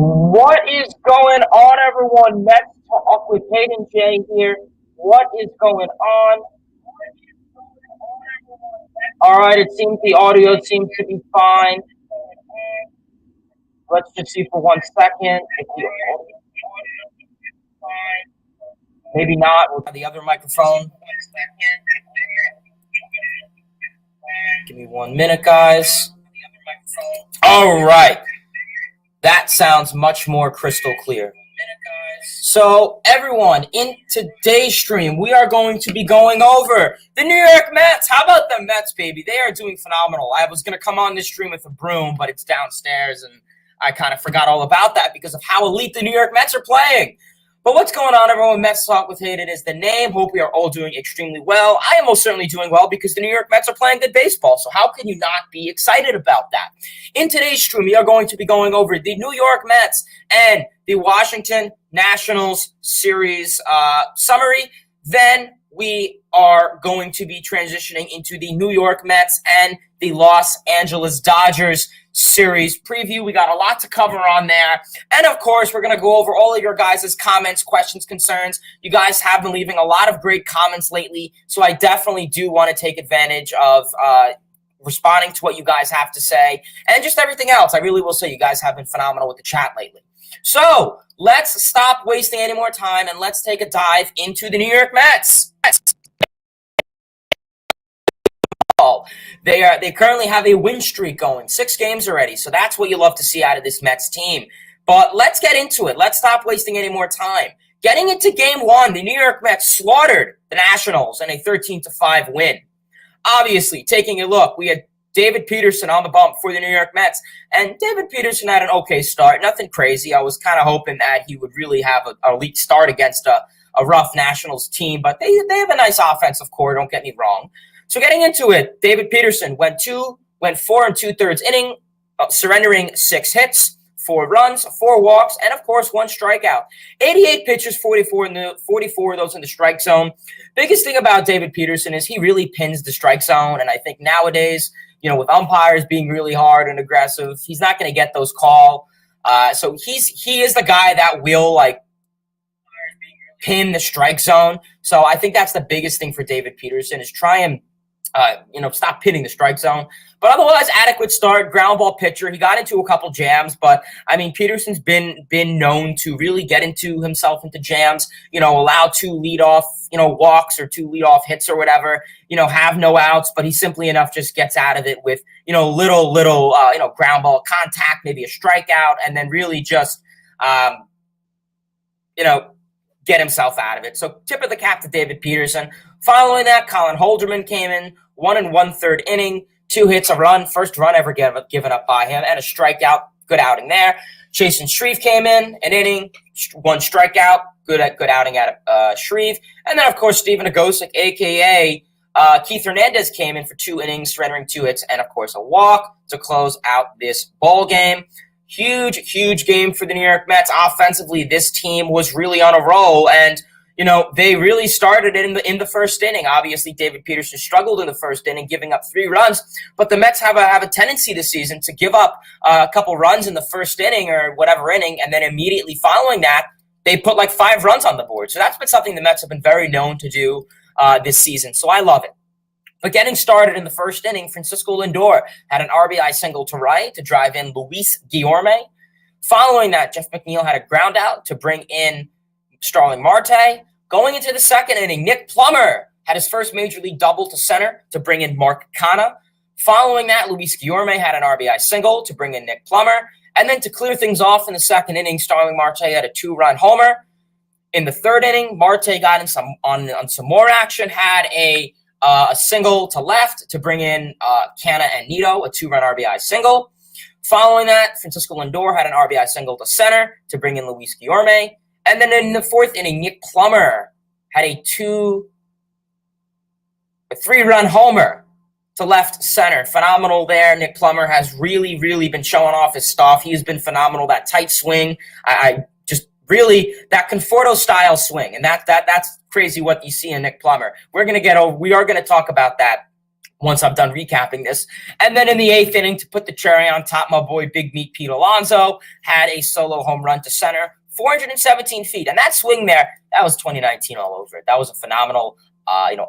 What is going on, everyone? Mets Talk with Hayden J here. What is going on? All right, it seems the audio seems to be fine. Let's just see for 1 second if the maybe not. We'll have the other microphone. Give me 1 minute, guys. All right. That sounds much more crystal clear. So, everyone, in today's stream, we are going to be going over the New York Mets. How about the Mets, baby? They are doing phenomenal. I was going to come on this stream with a broom, but it's downstairs, and I kind of forgot all about that because of how elite the New York Mets are playing. But what's going on, everyone? Mets Talk with Hayden is the name. Hope we are all doing extremely well. I am most certainly doing well because the New York Mets are playing good baseball. So how can you not be excited about that? In today's stream, we are going to be going over the New York Mets and the Washington Nationals series summary. Then we are going to be transitioning into the New York Mets and the Los Angeles Dodgers series preview. We got a lot to cover on there. And of course, we're going to go over all of your guys' comments, questions, concerns. You guys have been leaving a lot of great comments lately, so I definitely do want to take advantage of responding to what you guys have to say and just everything else. I really will say you guys have been phenomenal with the chat lately. So let's stop wasting any more time and let's take a dive into the New York Mets. They currently have a win streak going, 6 games already. So that's what you love to see out of this Mets team. But let's get into it. Let's stop wasting any more time. Getting into game 1, the New York Mets slaughtered the Nationals in a 13-5 win. Obviously, taking a look, we had David Peterson on the bump for the New York Mets. And David Peterson had an okay start. Nothing crazy. I was kind of hoping that he would really have an elite start against a rough Nationals team. But they have a nice offensive core, don't get me wrong. So getting into it, David Peterson went 4 2/3 inning, surrendering 6 hits, 4 runs, 4 walks, and of course 1 strikeout. 88 pitches, 44 of those in the strike zone. Biggest thing about David Peterson is he really pins the strike zone, and I think nowadays, with umpires being really hard and aggressive, he's not going to get those calls. So he is the guy that will pin the strike zone. So I think that's the biggest thing for David Peterson is try and stop pinning the strike zone. But otherwise, adequate start, ground ball pitcher. He got into a couple jams, but I mean, Peterson's been known to really get himself into jams. Allow 2 leadoff, walks or 2 leadoff hits or whatever. Have no outs, but he simply enough just gets out of it with little ground ball contact, maybe a strikeout, and then really just get himself out of it. So tip of the cap to David Peterson. Following that, Colin Holderman came in, 1 1/3 inning, 2 hits, a run, first run ever given up by him, and a strikeout. Good outing there. Jason Shreve came in, an inning, 1 strikeout. Good outing out of Shreve. And then, of course, Steven Agosic, a.k.a. Keith Hernandez, came in for 2 innings, surrendering 2 hits, and, of course, a walk to close out this ball game. Huge game for the New York Mets. Offensively, this team was really on a roll, and they really started it in the first inning. Obviously, David Peterson struggled in the first inning, giving up 3 runs. But the Mets have a tendency this season to give up a couple runs in the first inning or whatever inning, and then immediately following that, they put 5 runs on the board. So that's been something the Mets have been very known to do this season. So I love it. But getting started in the first inning, Francisco Lendore had an RBI single to right to drive in Luis Guillorme. Following that, Jeff McNeil had a ground out to bring in Starling Marte. Going into the second inning, Nick Plummer had his first major league double to center to bring in Mark Canha. Following that, Luis Guillorme had an RBI single to bring in Nick Plummer. And then to clear things off in the second inning, Starling Marte had a 2-run homer. In the third inning, Marte got in on some more action, had a single to left to bring in Canha and Nito, a 2-run RBI single. Following that, Francisco Lindor had an RBI single to center to bring in Luis Guillorme. And then in the fourth inning, Nick Plummer had a 3-run homer to left center. Phenomenal there. Nick Plummer has really been showing off his stuff. He's been phenomenal. That tight swing, I just really that Conforto style swing, and that's crazy what you see in Nick Plummer. We are going to talk about that once I'm done recapping this. And then in the 8th inning, to put the cherry on top, my boy Big Meat Pete Alonso had a solo home run to center, 417 feet. And that swing there, that was 2019 all over it. That was a phenomenal,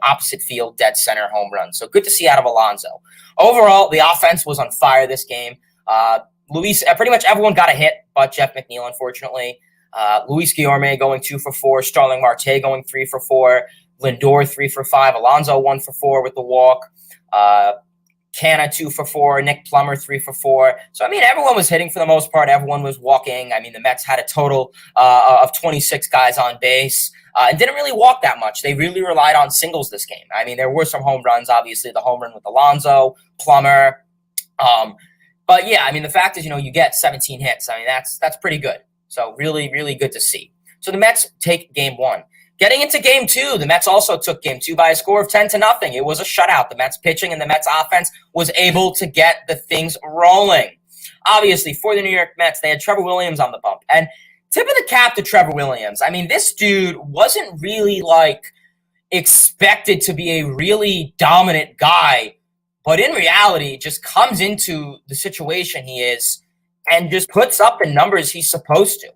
opposite field, dead center home run. So good to see out of Alonso. Overall, the offense was on fire this game. Pretty much everyone got a hit, but Jeff McNeil, unfortunately. Luis Guillorme going 2 for 4, Starling Marte going 3 for 4, Lendore 3 for 5, Alonso 1 for 4 with the walk. Canna 2 for 4, Nick Plummer 3 for 4. So, everyone was hitting for the most part. Everyone was walking. The Mets had a total of 26 guys on base and didn't really walk that much. They really relied on singles this game. There were some home runs, obviously, the home run with Alonso, Plummer. But, yeah, the fact is, you get 17 hits. That's pretty good. So, really, really good to see. So, the Mets take game 1. Getting into game 2, the Mets also took game 2 by a score of 10-0. It was a shutout. The Mets pitching and the Mets offense was able to get the things rolling. Obviously, for the New York Mets, they had Trevor Williams on the bump. And tip of the cap to Trevor Williams. This dude wasn't really, expected to be a really dominant guy, but in reality, just comes into the situation he is and just puts up the numbers he's supposed to.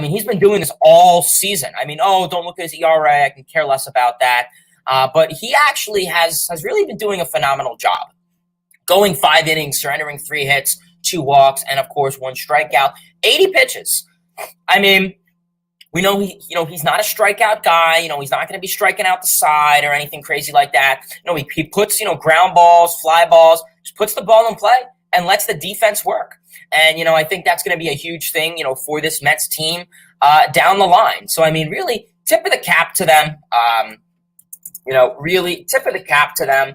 He's been doing this all season. Don't look at his ERA. I can care less about that. But he actually has really been doing a phenomenal job. Going 5 innings, surrendering 3 hits, 2 walks, and, of course, 1 strikeout. 80 pitches. We know he's not a strikeout guy. He's not going to be striking out the side or anything crazy like that. He puts, ground balls, fly balls, just puts the ball in play and lets the defense work. And, I think that's going to be a huge thing, for this Mets team down the line. So, really, tip of the cap to them. Really tip of the cap to them.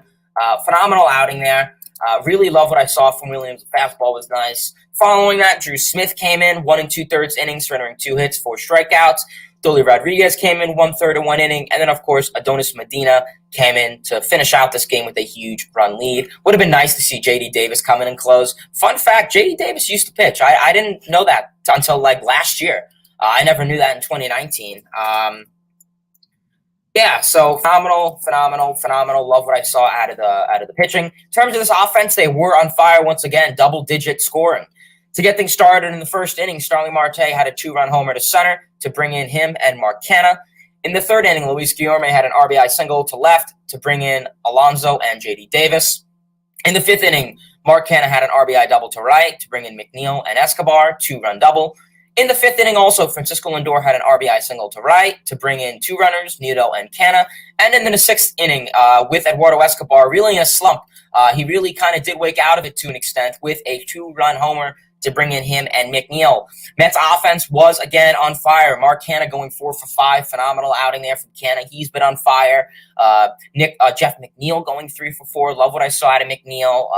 Phenomenal outing there. Really love what I saw from Williams. The fastball was nice. Following that, Drew Smith came in, 1 2/3 innings, surrendering 2 hits, 4 strikeouts. Dolly Rodriguez came in 1/3 of 1 inning. And then, of course, Adonis Medina came in to finish out this game with a huge run lead. Would have been nice to see J.D. Davis come in and close. Fun fact, J.D. Davis used to pitch. I didn't know that until last year. I never knew that in 2019. So phenomenal. Love what I saw out of the pitching. In terms of this offense, they were on fire once again, double-digit scoring. To get things started in the first inning, Starling Marte had a 2-run homer to center to bring in him and Mark Canha. In the 3rd inning, Luis Guillorme had an RBI single to left to bring in Alonso and J.D. Davis. In the 5th inning, Mark Canha had an RBI double to right to bring in McNeil and Escobar, 2-run double. In the 5th inning, also, Francisco Lindor had an RBI single to right to bring in 2 runners, Nieto and Canha. And in the 6th inning, with Eduardo Escobar really in a slump, he really kind of did wake out of it to an extent with a 2-run homer to bring in him and McNeil. Mets offense was, again, on fire. Mark Canha going 4 for 5. Phenomenal outing there from Canha. He's been on fire. Jeff McNeil going 3 for 4. Love what I saw out of McNeil.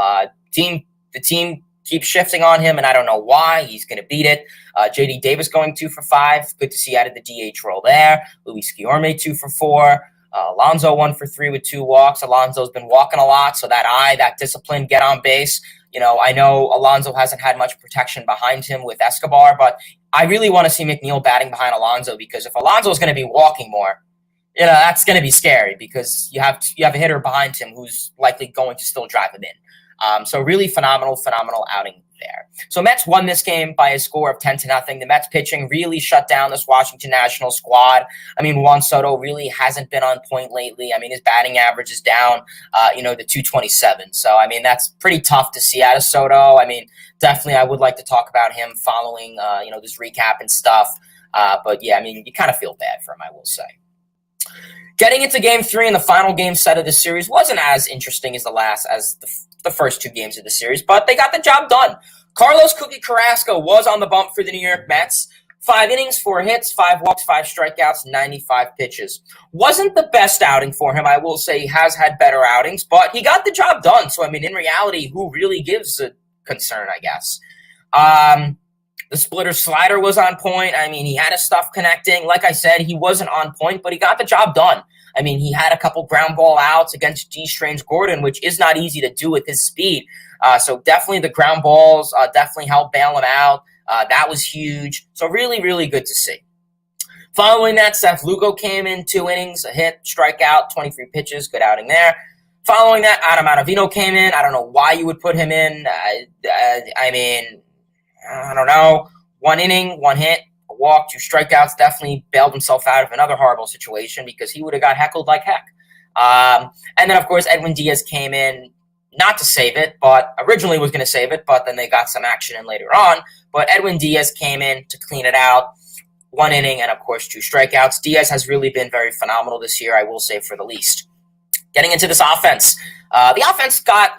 The team keeps shifting on him, and I don't know why. He's going to beat it. J.D. Davis going 2 for 5. Good to see out of the DH role there. Luis Guillorme 2 for 4. Alonso 1 for 3 with 2 walks. Alonso's been walking a lot, so that discipline, get on base. I know Alonso hasn't had much protection behind him with Escobar, but I really want to see McNeil batting behind Alonso, because if Alonso is going to be walking more, that's going to be scary, because you have a hitter behind him who's likely going to still drive him in. So really phenomenal outing there. So Mets won this game by a score of 10-0. The Mets pitching really shut down this Washington Nationals squad. Juan Soto really hasn't been on point lately. His batting average is down, to 227. So, that's pretty tough to see out of Soto. Definitely I would like to talk about him following, this recap and stuff. But yeah, you kind of feel bad for him, I will say. Getting into game 3 and the final game set of the series wasn't as interesting as the first 2 games of the series, but they got the job done. Carlos Cookie Carrasco was on the bump for the New York Mets. 5 innings, 4 hits, 5 walks, 5 strikeouts, 95 pitches. Wasn't the best outing for him. I will say he has had better outings, but he got the job done. So, in reality, who really gives a concern, I guess? The splitter slider was on point. He had his stuff connecting. Like I said, he wasn't on point, but he got the job done. He had a couple ground ball outs against G. Strange Gordon, which is not easy to do with his speed. So definitely the ground balls definitely helped bail him out. That was huge. So really, really good to see. Following that, Seth Lugo came in 2 innings, a hit, strikeout, 23 pitches, good outing there. Following that, Adavino came in. I don't know why you would put him in. I don't know. 1 inning, 1 hit, a walk, 2 strikeouts. Definitely bailed himself out of another horrible situation because he would have got heckled like heck. And then, of course, Edwin Diaz came in, not to save it, but originally was going to save it, but then they got some action in later on. But Edwin Diaz came in to clean it out. 1 inning and, of course, 2 strikeouts. Diaz has really been very phenomenal this year, I will say, for the least. Getting into this offense. The offense got,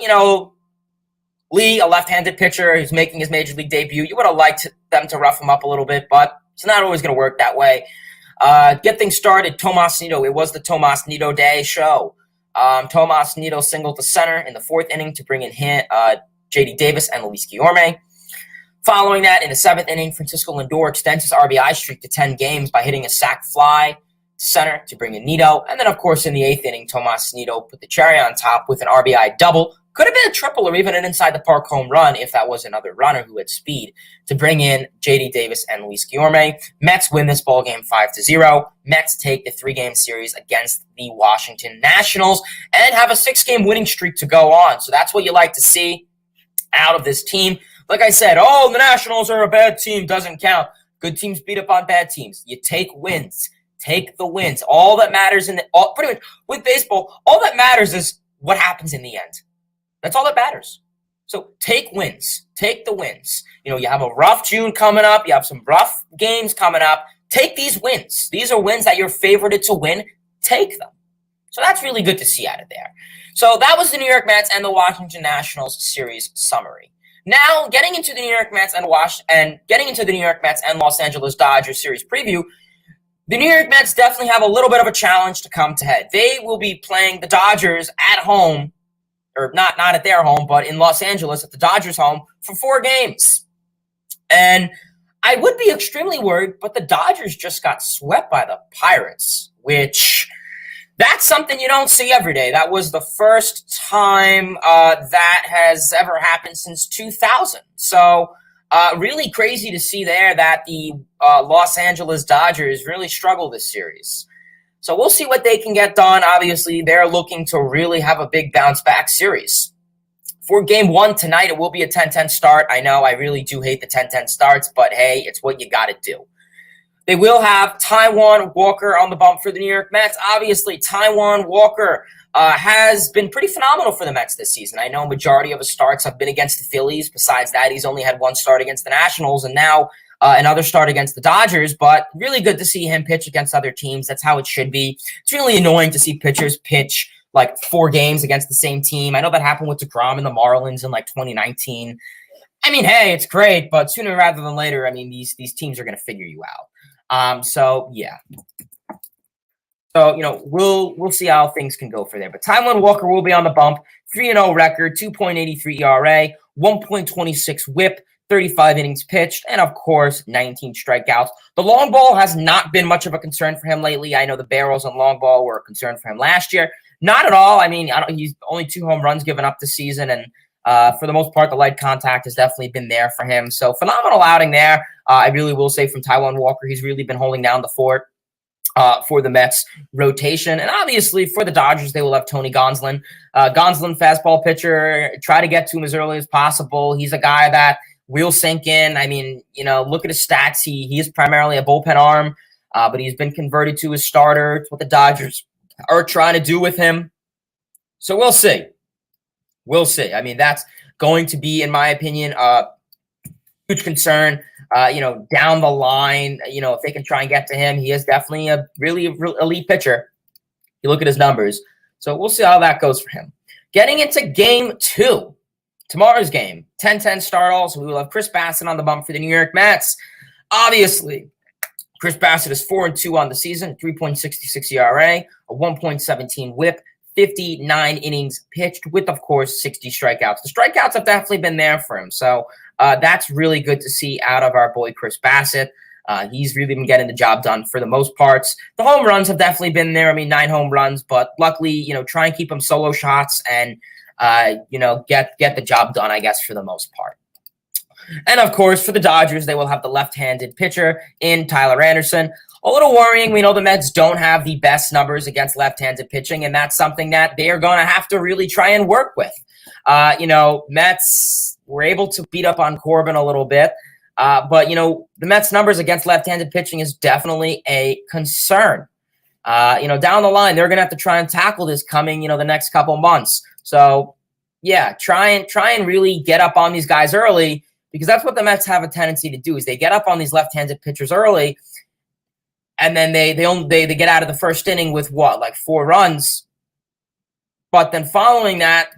Lee, a left-handed pitcher who's making his major league debut. You would have liked them to rough him up a little bit, but it's not always going to work that way. Get things started, Tomas Nido. It was the Tomas Nido Day show. Tomas Nido singled to center in the 4th inning to bring in J.D. Davis and Luis Guillorme. Following that, in the 7th inning, Francisco Lendore extends his RBI streak to 10 games by hitting a sac fly to center to bring in Nido. And then, of course, in the 8th inning, Tomas Nido put the cherry on top with an RBI double. Could have been a triple or even an inside-the-park home run if that was another runner who had speed to bring in J.D. Davis and Luis Guillorme. Mets win this ballgame 5-0. Mets take the 3-game series against the Washington Nationals and have a 6-game winning streak to go on. So that's what you like to see out of this team. Like I said, the Nationals are a bad team. Doesn't count. Good teams beat up on bad teams. You take wins. Take the wins. All that matters pretty much with baseball, all that matters is what happens in the end. That's all that matters. So take wins. Take the wins. You have a rough June coming up. You have some rough games coming up. Take these wins. These are wins that you're favorited to win. Take them. So that's really good to see out of there. So that was the New York Mets and the Washington Nationals series summary. Now, getting into the New York Mets and Los Angeles Dodgers series preview, the New York Mets definitely have a little bit of a challenge to come to head. They will be playing the Dodgers at home, or not at their home, but in Los Angeles at the Dodgers' home for 4 games. And I would be extremely worried, but the Dodgers just got swept by the Pirates, which that's something you don't see every day. That was the first time that has ever happened since 2000. So really crazy to see there that the Los Angeles Dodgers really struggle this series. So we'll see what they can get done. Obviously, they're looking to really have a big bounce-back series. For Game 1 tonight, it will be a 10-10 start. I know I really do hate the 10-10 starts, but hey, it's what you got to do. They will have Taiwan Walker on the bump for the New York Mets. Obviously, Taiwan Walker has been pretty phenomenal for the Mets this season. I know a majority of his starts have been against the Phillies. Besides that, he's only had 1 start against the Nationals, and now another start against the Dodgers, but really good to see him pitch against other teams. That's how it should be. It's really annoying to see pitchers pitch like 4 games against the same team. I know that happened with DeGrom and the Marlins in 2019. I mean, hey, it's great, but sooner rather than later, these teams are going to figure you out. So yeah. So, we'll see how things can go for there. But Taiwan Walker will be on the bump. 3-0 record, 2.83 ERA, 1.26 whip, 35 innings pitched, and of course, 19 strikeouts. The long ball has not been much of a concern for him lately. I know the barrels on long ball were a concern for him last year. Not at all. He's only 2 home runs given up this season, and for the most part, the light contact has definitely been there for him. So phenomenal outing there. I really will say from Taiwan Walker, he's really been holding down the fort for the Mets rotation. And obviously for the Dodgers, they will have Tony Gonsolin. Gonsolin, fastball pitcher, try to get to him as early as possible. He's a guy that will sink in. Look at his stats. He is primarily a bullpen arm, but he's been converted to a starter. It's what the Dodgers are trying to do with him. So we'll see. We'll see. That's going to be, in my opinion, a huge concern. Down the line, if they can try and get to him, he is definitely a really elite pitcher. You look at his numbers. So we'll see how that goes for him. Getting into Game 2. Tomorrow's game, 10-10 start also. We will have Chris Bassitt on the bump for the New York Mets. Obviously, Chris Bassitt is 4-2 on the season, 3.66 ERA, a 1.17 whip, 59 innings pitched with, of course, 60 strikeouts. The strikeouts have definitely been there for him. So that's really good to see out of our boy Chris Bassitt. He's really been getting the job done for the most parts. The home runs have definitely been there. 9 home runs, but luckily, try and keep him solo shots and, get the job done, I guess, for the most part. And of course, for the Dodgers, they will have the left-handed pitcher in Tyler Anderson. A little worrying. We know the Mets don't have the best numbers against left-handed pitching, and that's something that they are going to have to really try and work with. Mets were able to beat up on Corbin a little bit, but the Mets' numbers against left-handed pitching is definitely a concern. Down the line, they're going to have to try and tackle this coming, the next couple months. So, yeah, try and really get up on these guys early, because that's what the Mets have a tendency to do, is they get up on these left-handed pitchers early, and then they get out of the first inning with 4 runs. But then following that,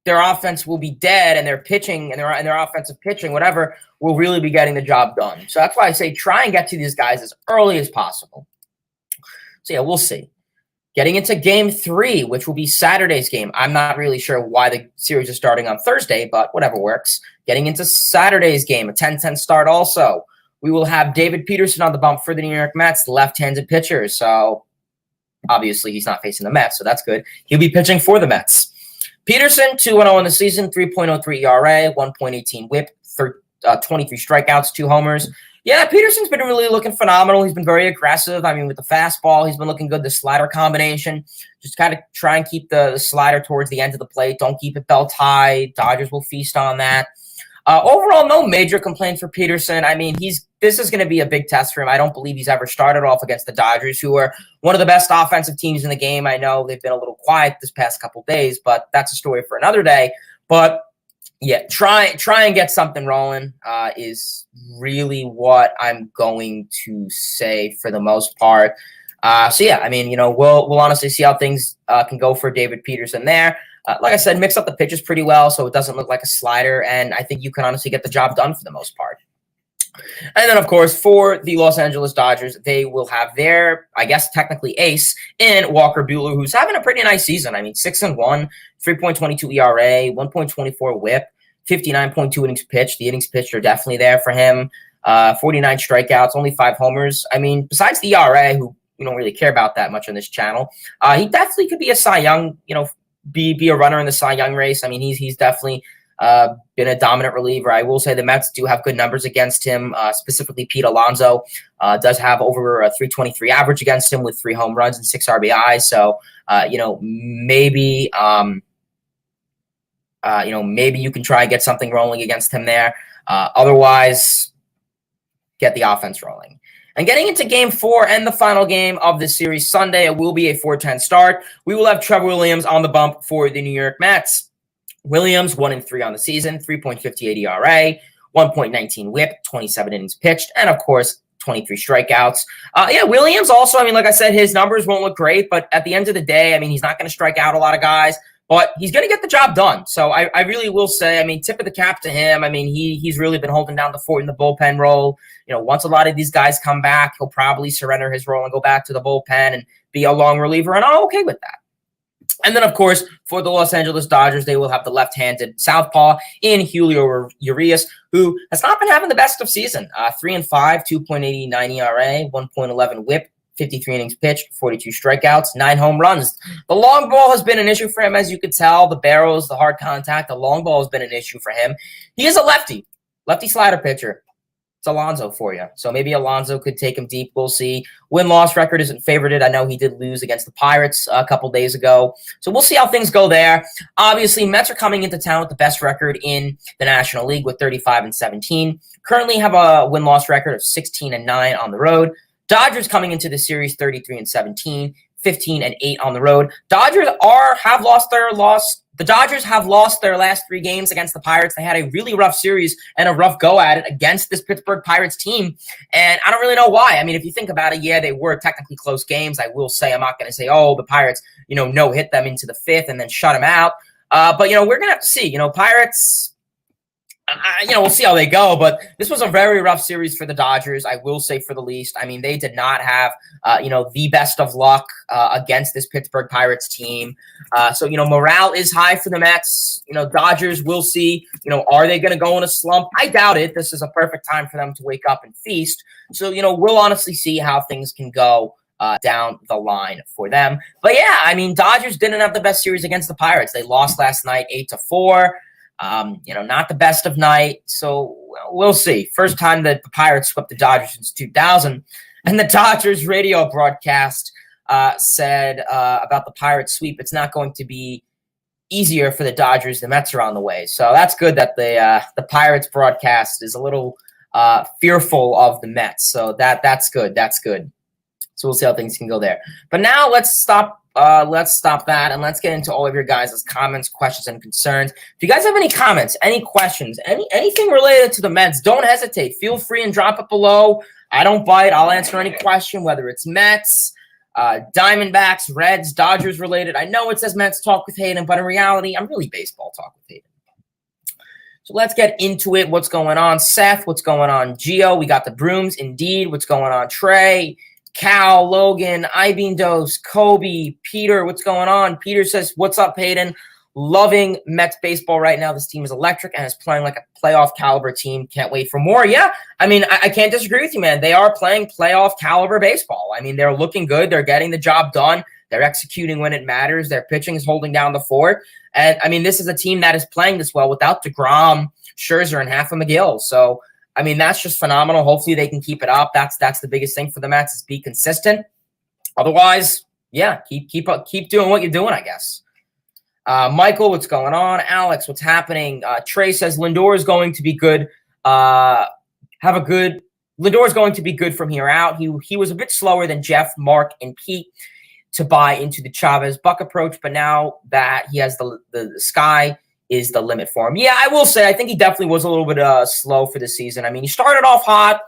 their offense will be dead, and their pitching and their offensive pitching, whatever, will really be getting the job done. So that's why I say try and get to these guys as early as possible. So, yeah, we'll see. Getting into Game 3, which will be Saturday's game. I'm not really sure why the series is starting on Thursday, but whatever works. Getting into Saturday's game, a 10-10 start also. We will have David Peterson on the bump for the New York Mets, left-handed pitcher. So, obviously, he's not facing the Mets, so that's good. He'll be pitching for the Mets. Peterson, 2-0 in the season, 3.03 ERA, 1.18 whip, 23 strikeouts, 2 homers. Yeah, Peterson's been really looking phenomenal. He's been very aggressive. I mean, with the fastball, he's been looking good. The slider combination, just kind of try and keep the slider towards the end of the plate. Don't keep it belt high. Dodgers will feast on that. Overall, no major complaints for Peterson. I mean, this is going to be a big test for him. I don't believe he's ever started off against the Dodgers, who are one of the best offensive teams in the game. I know they've been a little quiet this past couple days, but that's a story for another day. But yeah, try and get something rolling is really what I'm going to say for the most part. So yeah, I mean, we'll honestly see how things can go for David Peterson there. Like I said, mix up the pitches pretty well so it doesn't look like a slider, and I think you can honestly get the job done for the most part. And then, of course, for the Los Angeles Dodgers, they will have their, I guess, technically ace in Walker Buehler, who's having a pretty nice season. I mean, 6-1, 3.22 ERA, 1.24 whip, 59.2 innings pitched. The innings pitched are definitely there for him. 49 strikeouts, only 5 homers. I mean, besides the ERA, who we don't really care about that much on this channel, he definitely could be a Cy Young, be a runner in the Cy Young race. I mean, he's definitely been a dominant reliever. I will say the Mets do have good numbers against him, specifically Pete Alonso does have over a 323 average against him with 3 home runs and 6 RBIs. So, maybe you can try and get something rolling against him there. Otherwise, get the offense rolling. And getting into Game 4 and the final game of the series Sunday, it will be a 4-10 start. We will have Trevor Williams on the bump for the New York Mets. Williams, 1-3 on the season, 3.58 ERA, 1.19 whip, 27 innings pitched, and of course, 23 strikeouts. Williams also, I mean, like I said, his numbers won't look great, but at the end of the day, I mean, he's not going to strike out a lot of guys, but he's going to get the job done. So I really will say, I mean, tip of the cap to him. I mean, he's really been holding down the fort in the bullpen role. Once a lot of these guys come back, he'll probably surrender his role and go back to the bullpen and be a long reliever, and I'm okay with that. And then, of course, for the Los Angeles Dodgers, they will have the left-handed southpaw in Julio Urias, who has not been having the best of season. 3-5, 2.89 ERA, 1.11 whip, 53 innings pitched, 42 strikeouts, 9 home runs. The long ball has been an issue for him, as you could tell. The barrels, the hard contact, the long ball has been an issue for him. He is a lefty slider pitcher. It's Alonso for you. So maybe Alonso could take him deep. We'll see. Win-loss record isn't favorited. I know he did lose against the Pirates a couple days ago. So we'll see how things go there. Obviously, Mets are coming into town with the best record in the National League with 35-17. Currently have a win-loss record of 16-9 on the road. Dodgers coming into the series 33-17, 15-8 on the road. The Dodgers have lost their last 3 games against the Pirates. They had a really rough series and a rough go at it against this Pittsburgh Pirates team, and I don't really know why. I mean, if you think about it, yeah, they were technically close games. I will say, I'm not going to say, the Pirates, no-hit them into the 5th and then shut them out. But, we're going to have to see. Pirates, we'll see how they go, but this was a very rough series for the Dodgers, I will say, for the least. I mean, they did not have, the best of luck against this Pittsburgh Pirates team. So, morale is high for the Mets. Dodgers, we'll see. Are they going to go in a slump? I doubt it. This is a perfect time for them to wake up and feast. So, we'll honestly see how things can go down the line for them. But, yeah, I mean, Dodgers didn't have the best series against the Pirates. They lost last night 8-4. Not the best of night. So we'll see. First time that the Pirates swept the Dodgers since 2000. And the Dodgers radio broadcast said about the Pirates sweep, it's not going to be easier for the Dodgers. The Mets are on the way. So that's good that the Pirates broadcast is a little fearful of the Mets. So that's good. That's good. So we'll see how things can go there. But now let's stop that and let's get into all of your guys' comments, questions, and concerns. If you guys have any comments, any questions, anything related to the Mets, don't hesitate. Feel free and drop it below. I don't bite. I'll answer any question, whether it's Mets, Diamondbacks, Reds, Dodgers related. I know it says Mets talk with Hayden, but in reality, I'm really baseball talk with Hayden. So let's get into it. What's going on, Seth? What's going on, Gio? We got the Brooms, indeed. What's going on, Trey? Cal, Logan, Adavino, Kobe, Peter, what's going on? Peter says, what's up, Hayden? Loving Mets baseball right now. This team is electric and is playing like a playoff caliber team. Can't wait for more. Yeah, I mean, I can't disagree with you, man. They are playing playoff caliber baseball. I mean, they're looking good. They're getting the job done. They're executing when it matters. Their pitching is holding down the fort. And, I mean, this is a team that is playing this well without DeGrom, Scherzer, and half of Mcgill. So, I mean, that's just phenomenal. Hopefully they can keep it up. That's the biggest thing for the Mets is be consistent. Otherwise, yeah, keep doing what you're doing, I guess. Michael, what's going on? Alex, what's happening? Trey says Lendore is going to be good. Lendore is going to be good from here out. He was a bit slower than Jeff, Mark, and Pete to buy into the Chavez Buck approach, but now that he has the sky is the limit for him. Yeah, I will say I think he definitely was a little bit slow for the season. I mean, he started off hot,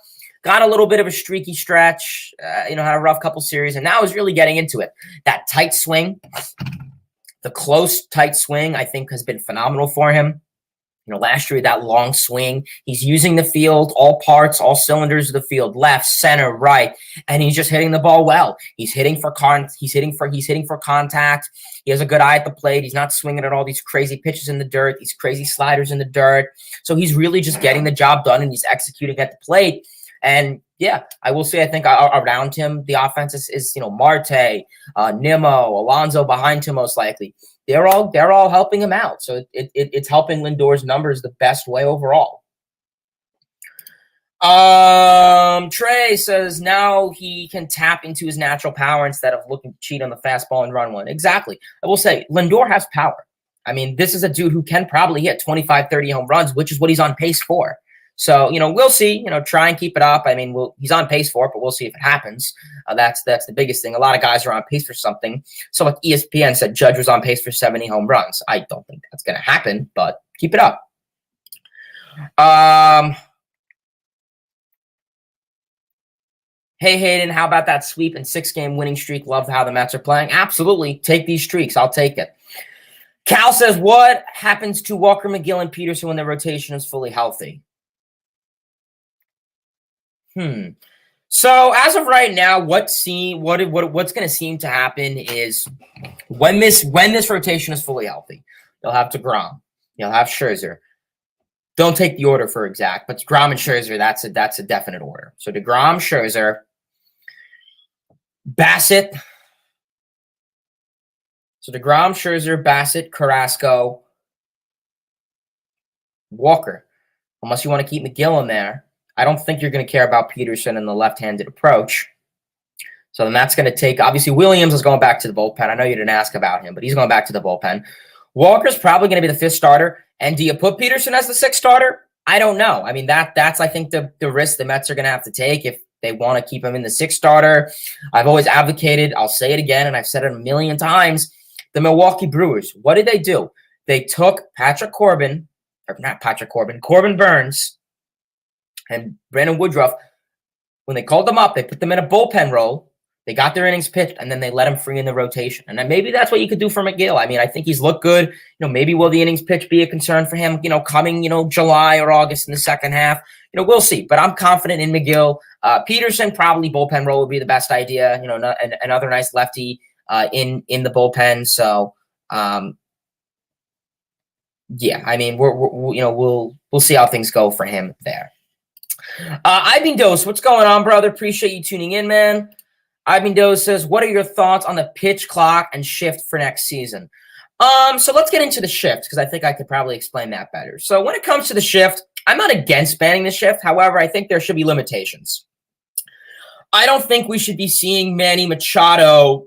got a little bit of a streaky stretch, had a rough couple series, and now he's really getting into it. That tight swing, the close, tight swing, I think has been phenomenal for him. Last year, that long swing, he's using the field, all parts, all cylinders of the field, left, center, right, and he's just hitting the ball well. He's hitting for contact. He has a good eye at the plate. He's not swinging at all these crazy pitches in the dirt, these crazy sliders in the dirt. So he's really just getting the job done, and he's executing at the plate. And yeah, I will say I think around him, the offense is Marte, Nimmo, Alonso behind him most likely. They're all helping him out. So it's helping Lindore's numbers the best way overall. Trey says now he can tap into his natural power instead of looking to cheat on the fastball and run one. Exactly. I will say Lendore has power. I mean, this is a dude who can probably hit 25, 30 home runs, which is what he's on pace for. So, we'll see, try and keep it up. I mean, he's on pace for it, but we'll see if it happens. That's the biggest thing. A lot of guys are on pace for something. So like ESPN said, Judge was on pace for 70 home runs. I don't think that's going to happen, but keep it up. Hey, Hayden, how about that sweep and 6-game winning streak? Love how the Mets are playing. Absolutely. Take these streaks. I'll take it. Cal says, what happens to Walker, Mcgill, and Peterson when their rotation is fully healthy? So as of right now, what's going to seem to happen is when this rotation is fully healthy, you'll have DeGrom, you'll have Scherzer. Don't take the order for exact, but DeGrom and Scherzer, that's a definite order. So DeGrom, Scherzer, Bassett. So DeGrom, Scherzer, Bassett, Carrasco, Walker. Unless you want to keep Mcgill in there. I don't think you're going to care about Peterson and the left-handed approach. So then that's going to take – obviously, Williams is going back to the bullpen. I know you didn't ask about him, but he's going back to the bullpen. Walker's probably going to be the 5th starter. And do you put Peterson as the 6th starter? I don't know. I mean, that's I think, the risk the Mets are going to have to take if they want to keep him in the 6th starter. I've always advocated – I'll say it again, and I've said it a million times – the Milwaukee Brewers, what did they do? They took Corbin Burns, and Brandon Woodruff. When they called them up, they put them in a bullpen role. They got their innings pitched, and then they let him free in the rotation. And then maybe that's what you could do for Mcgill. I mean, I think he's looked good. Maybe will the innings pitch be a concern for him, coming, July or August in the second half? We'll see. But I'm confident in Mcgill. Peterson, probably bullpen role would be the best idea. Another nice lefty in the bullpen. So, yeah, I mean, we'll see how things go for him there. Adavino, what's going on, brother? Appreciate you tuning in, man. Adavino says, what are your thoughts on the pitch clock and shift for next season? So let's get into the shift because I think I could probably explain that better. So when it comes to the shift, I'm not against banning the shift. However, I think there should be limitations. I don't think we should be seeing Manny Machado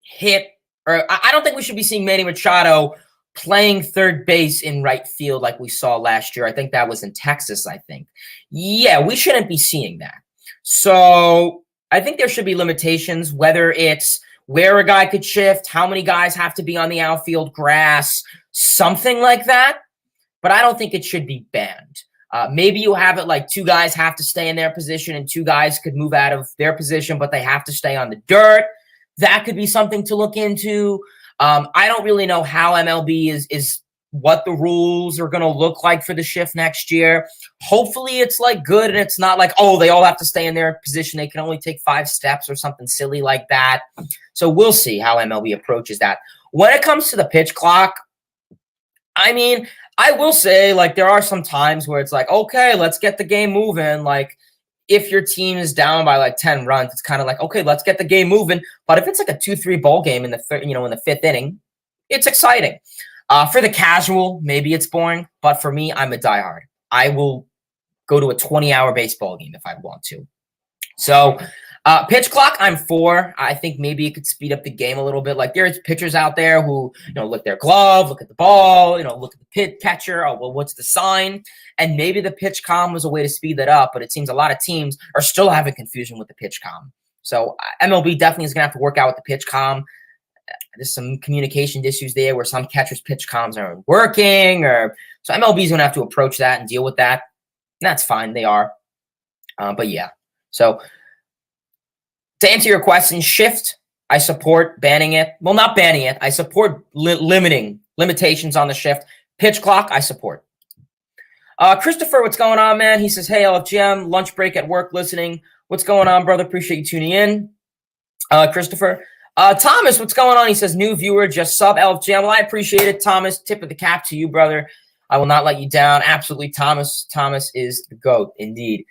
hit, or I don't think we should be seeing Manny Machado playing third base in right field like we saw last year. I think that was in Texas, I think. Yeah, we shouldn't be seeing that. So I think there should be limitations, whether it's where a guy could shift, how many guys have to be on the outfield grass, something like that. But I don't think it should be banned. Maybe you have it like 2 guys have to stay in their position and 2 guys could move out of their position, but they have to stay on the dirt. That could be something to look into. I don't really know how MLB is what the rules are going to look like for the shift next year. Hopefully it's like good and it's not like, oh, they all have to stay in their position. They can only take 5 steps or something silly like that. So we'll see how MLB approaches that. When it comes to the pitch clock, I mean, I will say, like, there are some times where it's like, okay, let's get the game moving. Like, if your team is down by like 10 runs, it's kind of like, okay, let's get the game moving. But if it's like a 2-3 ball game in the in the 5th inning, it's exciting. For the casual, maybe it's boring, but for me, I'm a diehard. I will go to a 20-hour baseball game if I want to. So, pitch clock, I'm for. I think maybe it could speed up the game a little bit. Like there's pitchers out there who, look at their glove, look at the ball, look at the pit catcher. Oh, well, what's the sign? And maybe the pitch comm was a way to speed that up, but it seems a lot of teams are still having confusion with the pitch comm. So MLB definitely is going to have to work out with the pitch comm. There's some communication issues there where some catchers' pitch comms aren't working, so MLB is going to have to approach that and deal with that. And that's fine. They are. But yeah. So to answer your question, shift, I support banning it. Well, not banning it. I support limitations on the shift. Pitch clock, I support. Christopher, what's going on, man? He says, hey, LFGM, lunch break at work listening. What's going on, brother? Appreciate you tuning in. Christopher. Thomas, what's going on? He says, new viewer, just sub LFGM. Well, I appreciate it, Thomas. Tip of the cap to you, brother. I will not let you down. Absolutely, Thomas. Thomas is the GOAT, indeed.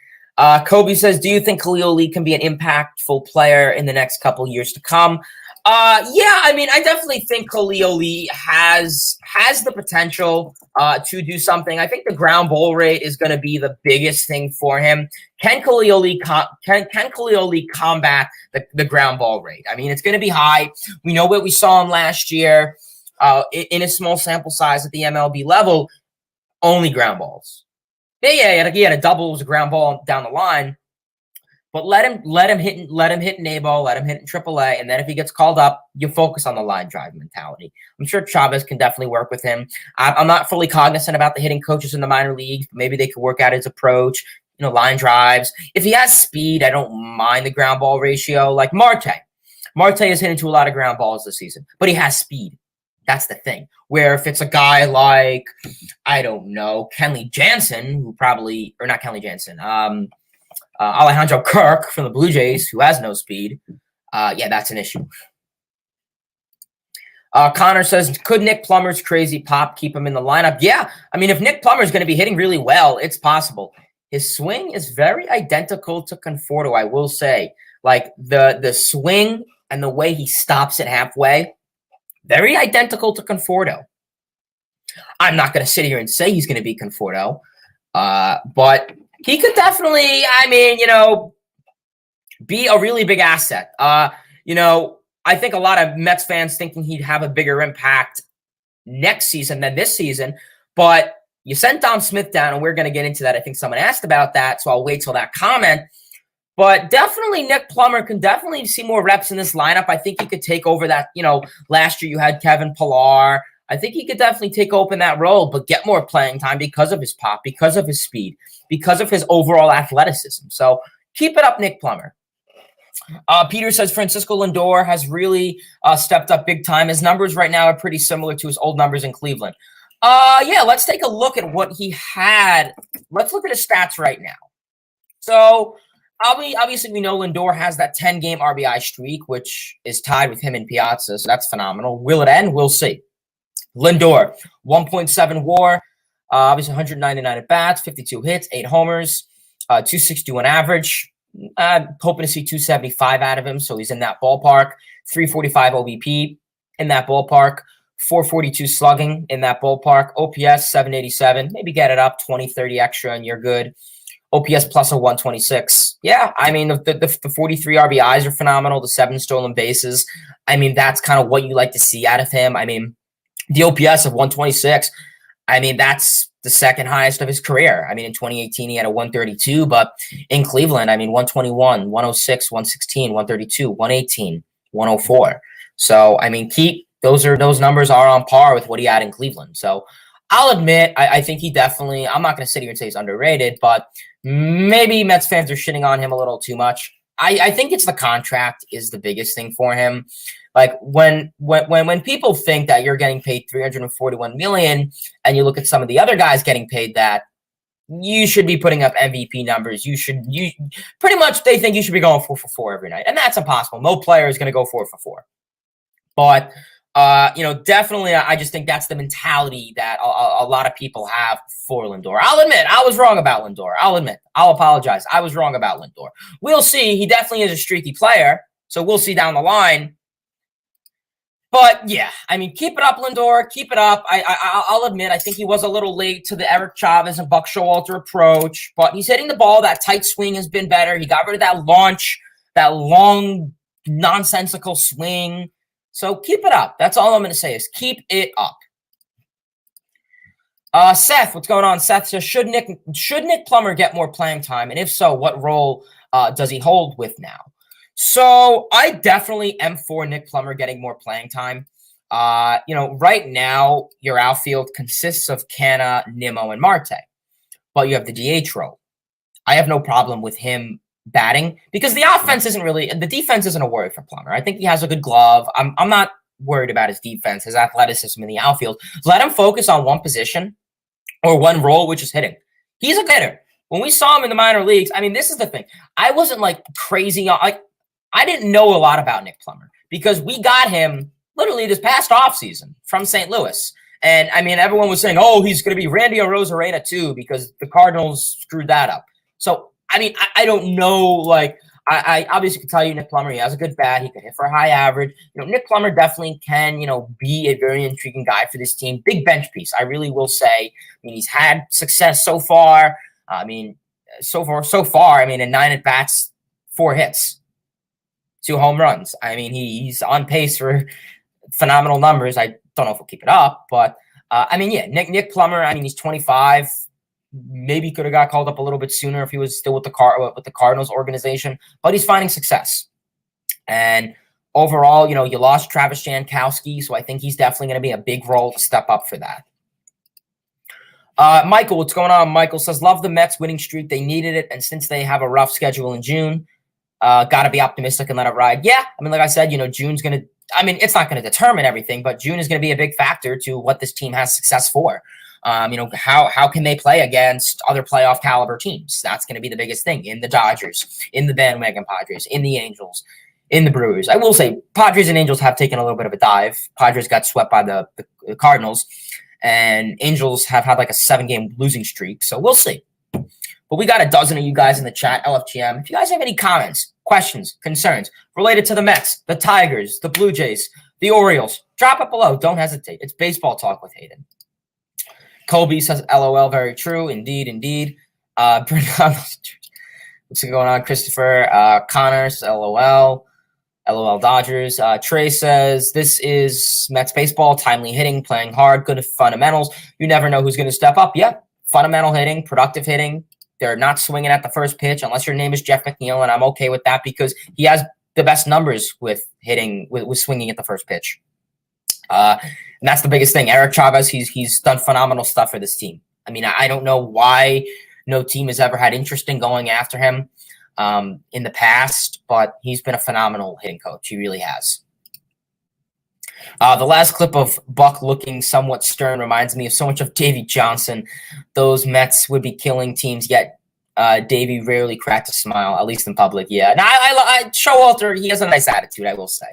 Kobe says, do you think Khalil can be an impactful player in the next couple years to come? Yeah, I mean, I definitely think Khalil has the potential to do something. I think the ground ball rate is going to be the biggest thing for him. Can Khalil combat the ground ball rate? I mean, it's going to be high. We know what we saw him last year in a small sample size at the MLB level, only ground balls. Yeah, he had a double, it was a ground ball down the line. But let him hit an A ball, let him hit in AAA, and then if he gets called up, you focus on the line drive mentality. I'm sure Chavez can definitely work with him. I'm not fully cognizant about the hitting coaches in the minor leagues. Maybe they could work out his approach, line drives. If he has speed, I don't mind the ground ball ratio. Like Marte has hit into a lot of ground balls this season, but he has speed. That's the thing. Where if it's a guy like, I don't know, Kenley Jansen, Alejandro Kirk from the Blue Jays, who has no speed, yeah, that's an issue. Connor says, could Nick Plummer's crazy pop keep him in the lineup? Yeah, I mean, if Nick Plummer's going to be hitting really well, it's possible. His swing is very identical to Conforto, I will say. Like, the swing and the way he stops it halfway, very identical to Conforto. I'm not going to sit here and say he's going to be Conforto, but he could definitely, be a really big asset. I think a lot of Mets fans thinking he'd have a bigger impact next season than this season, but you sent Dom Smith down, and we're going to get into that. I think someone asked about that, so I'll wait till that comment. But definitely Nick Plummer can definitely see more reps in this lineup. I think he could take over that, last year you had Kevin Pillar. I think he could definitely take open that role, but get more playing time because of his pop, because of his speed, because of his overall athleticism. So keep it up, Nick Plummer. Peter says Francisco Lendore has really stepped up big time. His numbers right now are pretty similar to his old numbers in Cleveland. Yeah, let's take a look at what he had. Let's look at his stats right now. So obviously we know Lindor has that 10-game RBI streak, which is tied with him and Piazza, so that's phenomenal. Will it end? We'll see. Lindor, 1.7 WAR, obviously 199 at bats, 52 hits, 8 homers, 261 average. Hoping to see 275 out of him, so he's in that ballpark. 345 OBP. in that ballpark. 442 slugging in that ballpark. OPS 787. Maybe get it up 20, 30 extra and you're good. OPS plus a 126. Yeah, I mean, the 43 RBIs are phenomenal. The 7 stolen bases. I mean, that's kind of what you like to see out of him. I mean, the OPS of 126, I mean, that's the second highest of his career. I mean, in 2018, he had a 132, but in Cleveland, I mean, 121, 106, 116, 132, 118, 104. So, I mean, those numbers are on par with what he had in Cleveland. So, I'll admit, I think he definitely, I'm not going to sit here and say he's underrated, but maybe Mets fans are shitting on him a little too much. I think it's the contract is the biggest thing for him. Like when people think that you're getting paid $341 million and you look at some of the other guys getting paid that, you should be putting up MVP numbers. You pretty much they think you should be going 4 for 4 every night. And that's impossible. No player is going to go 4 for 4. But definitely, I just think that's the mentality that a lot of people have for Lendore. I'll admit, I was wrong about Lendore. I'll apologize. I was wrong about Lendore. We'll see. He definitely is a streaky player, so we'll see down the line. But, yeah, I mean, keep it up, Lendore. Keep it up. I'll admit, I think he was a little late to the Eric Chavez and Buck Showalter approach, but he's hitting the ball. That tight swing has been better. He got rid of that launch, that long, nonsensical swing. So keep it up. That's all I'm going to say is keep it up. Seth, what's going on? Seth says, should Nick Plummer get more playing time? And if so, what role does he hold with now? So I definitely am for Nick Plummer getting more playing time. Right now, your outfield consists of Canna, Nimmo, and Marte. But you have the DH role. I have no problem with him batting because the defense isn't a worry for Plummer. I think he has a good glove. I'm not worried about his defense, his athleticism in the outfield. Let him focus on one position or one role, which is hitting. He's a good hitter. When we saw him in the minor leagues, I mean, this is the thing. I wasn't like crazy. I didn't know a lot about Nick Plummer because we got him literally this past offseason from St. Louis. And I mean, everyone was saying, oh, he's going to be Randy Arozarena too because the Cardinals screwed that up. So I mean, I don't know. Like, I obviously can tell you Nick Plummer, he has a good bat. He can hit for a high average. Nick Plummer definitely can, be a very intriguing guy for this team. Big bench piece, I really will say. I mean, he's had success so far. In 9 at-bats, 4 hits, 2 home runs. I mean, he's on pace for phenomenal numbers. I don't know if he'll keep it up, but, Nick Plummer, he's 25. Maybe could have got called up a little bit sooner if he was still with the Cardinals organization, but he's finding success. And overall, you lost Travis Jankowski, so I think he's definitely going to be a big role to step up for that. Michael, what's going on? Michael says, love the Mets winning streak. They needed it, and since they have a rough schedule in June, got to be optimistic and let it ride. Yeah, like I said, June's going to – it's not going to determine everything, but June is going to be a big factor to what this team has success for. How can they play against other playoff caliber teams? That's going to be the biggest thing in the Dodgers, in the bandwagon Padres, in the Angels, in the Brewers. I will say Padres and Angels have taken a little bit of a dive. Padres got swept by the Cardinals, and Angels have had like a 7-game losing streak. So we'll see. But we got a dozen of you guys in the chat, LFGM. If you guys have any comments, questions, concerns related to the Mets, the Tigers, the Blue Jays, the Orioles, drop it below. Don't hesitate. It's baseball talk with Hayden. Kobe says, LOL, very true. Indeed. What's going on? Christopher Connor says, LOL. LOL Dodgers. Trey says, this is Mets baseball, timely hitting, playing hard, good fundamentals. You never know who's going to step up. Yeah, fundamental hitting, productive hitting. They're not swinging at the first pitch unless your name is Jeff McNeil, and I'm okay with that because he has the best numbers with hitting, with swinging at the first pitch. And that's the biggest thing. Eric Chavez, he's done phenomenal stuff for this team. I don't know why no team has ever had interest in going after him in the past, but he's been a phenomenal hitting coach. He really has. The last clip of Buck looking somewhat stern reminds me of so much of Davey Johnson. Those Mets would be killing teams, yet Davey rarely cracked a smile, at least in public. Yeah. Now, Showalter, he has a nice attitude, I will say.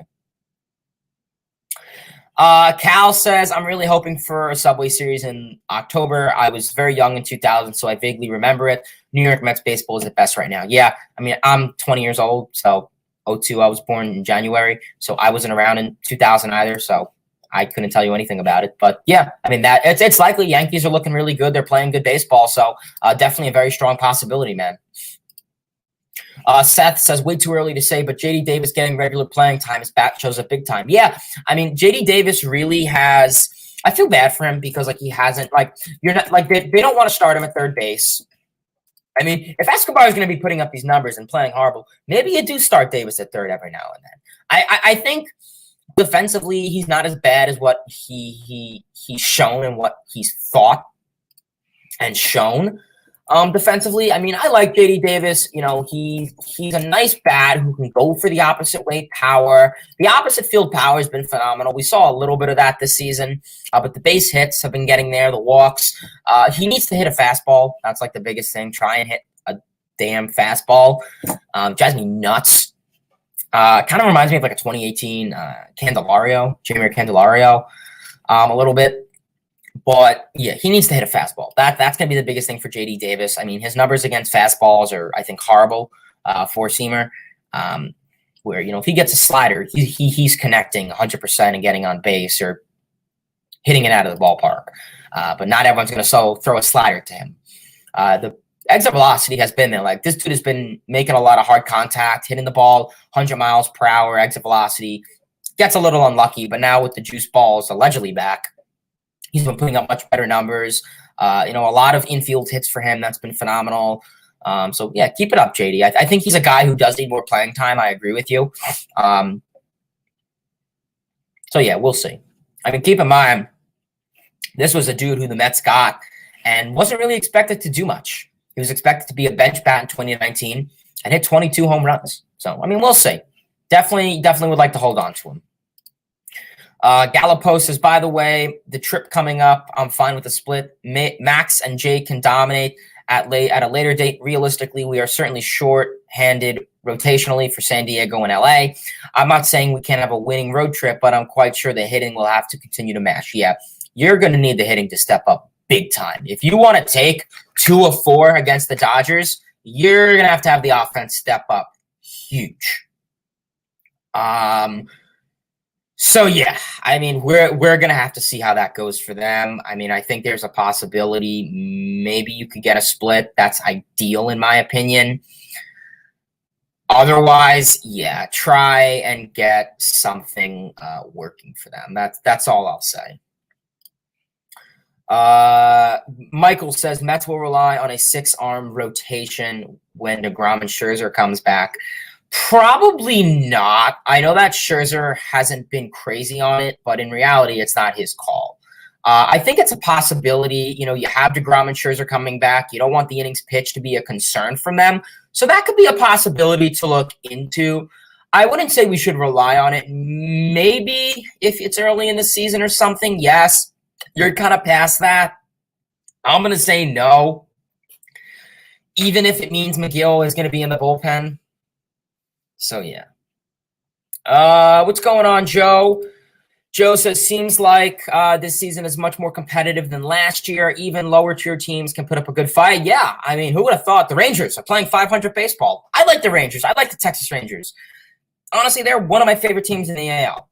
Cal says, I'm really hoping for a Subway Series in October. I was very young in 2000, so I vaguely remember it. New York Mets baseball is the best right now. Yeah, I'm 20 years old, so '02. I was born in January, so I wasn't around in 2000 either, so I couldn't tell you anything about it. But yeah, I mean, that it's likely. Yankees are looking really good. They're playing good baseball, so definitely a very strong possibility, man. Seth says, way too early to say, but J.D. Davis getting regular playing time, his bat shows up big time. Yeah, I mean, J.D. Davis really has – I feel bad for him because, like, he hasn't – like, you're not – like, they don't want to start him at third base. I mean, if Escobar is going to be putting up these numbers and playing horrible, maybe you do start Davis at third every now and then. I think defensively he's not as bad as what he's shown and what he's thought and shown. Defensively, I mean, I like J.D. Davis. You know, he's a nice bat who can go for the opposite way power. The opposite field power has been phenomenal. We saw a little bit of that this season, but the base hits have been getting there, the walks. He needs to hit a fastball. That's like the biggest thing. Try and hit a damn fastball. Drives me nuts. Kind of reminds me of like a 2018 Candelario, Javier Candelario, a little bit. But yeah, he needs to hit a fastball. That's going to be the biggest thing for J.D. Davis. I mean, his numbers against fastballs are, I think, horrible. Four-seamer, where, you know, if he gets a slider, he's connecting 100% and getting on base or hitting it out of the ballpark. But not everyone's going to throw a slider to him. The exit velocity has been there. Like, this dude has been making a lot of hard contact, hitting the ball 100 miles per hour, exit velocity. Gets a little unlucky, but now with the juice balls allegedly back, he's been putting up much better numbers. You know, a lot of infield hits for him. That's been phenomenal. So, yeah, keep it up, JD. I think he's a guy who does need more playing time. I agree with you. So, yeah, we'll see. I mean, keep in mind, this was a dude who the Mets got and wasn't really expected to do much. He was expected to be a bench bat in 2019 and hit 22 home runs. So, I mean, we'll see. Definitely would like to hold on to him. Gallipo says, by the way, the trip coming up, I'm fine with the split. Max and Jay can dominate at a later date. Realistically, we are certainly short-handed rotationally for San Diego and LA. I'm not saying we can't have a winning road trip, but I'm quite sure the hitting will have to continue to match. Yeah, you're going to need the hitting to step up big time. If you want to take 2 of 4 against the Dodgers, you're going to have the offense step up huge. So, yeah, I mean, we're going to have to see how that goes for them. I mean, I think there's a possibility maybe you could get a split. That's ideal, in my opinion. Otherwise, yeah, try and get something working for them. That's all I'll say. Michael says, Mets will rely on a 6-arm rotation when DeGrom and Scherzer comes back. Probably not. I know that Scherzer hasn't been crazy on it, but in reality, it's not his call. I think it's a possibility. You know, you have DeGrom and Scherzer coming back. You don't want the innings pitch to be a concern from them. So that could be a possibility to look into. I wouldn't say we should rely on it. Maybe if it's early in the season or something, yes. You're kind of past that. I'm going to say no. Even if it means Mcgill is going to be in the bullpen. So, yeah. What's going on, Joe? Joe says, seems like this season is much more competitive than last year. Even lower-tier teams can put up a good fight. Yeah, I mean, who would have thought the Rangers are playing 500 baseball? I like the Rangers. I like the Texas Rangers. Honestly, they're one of my favorite teams in the AL.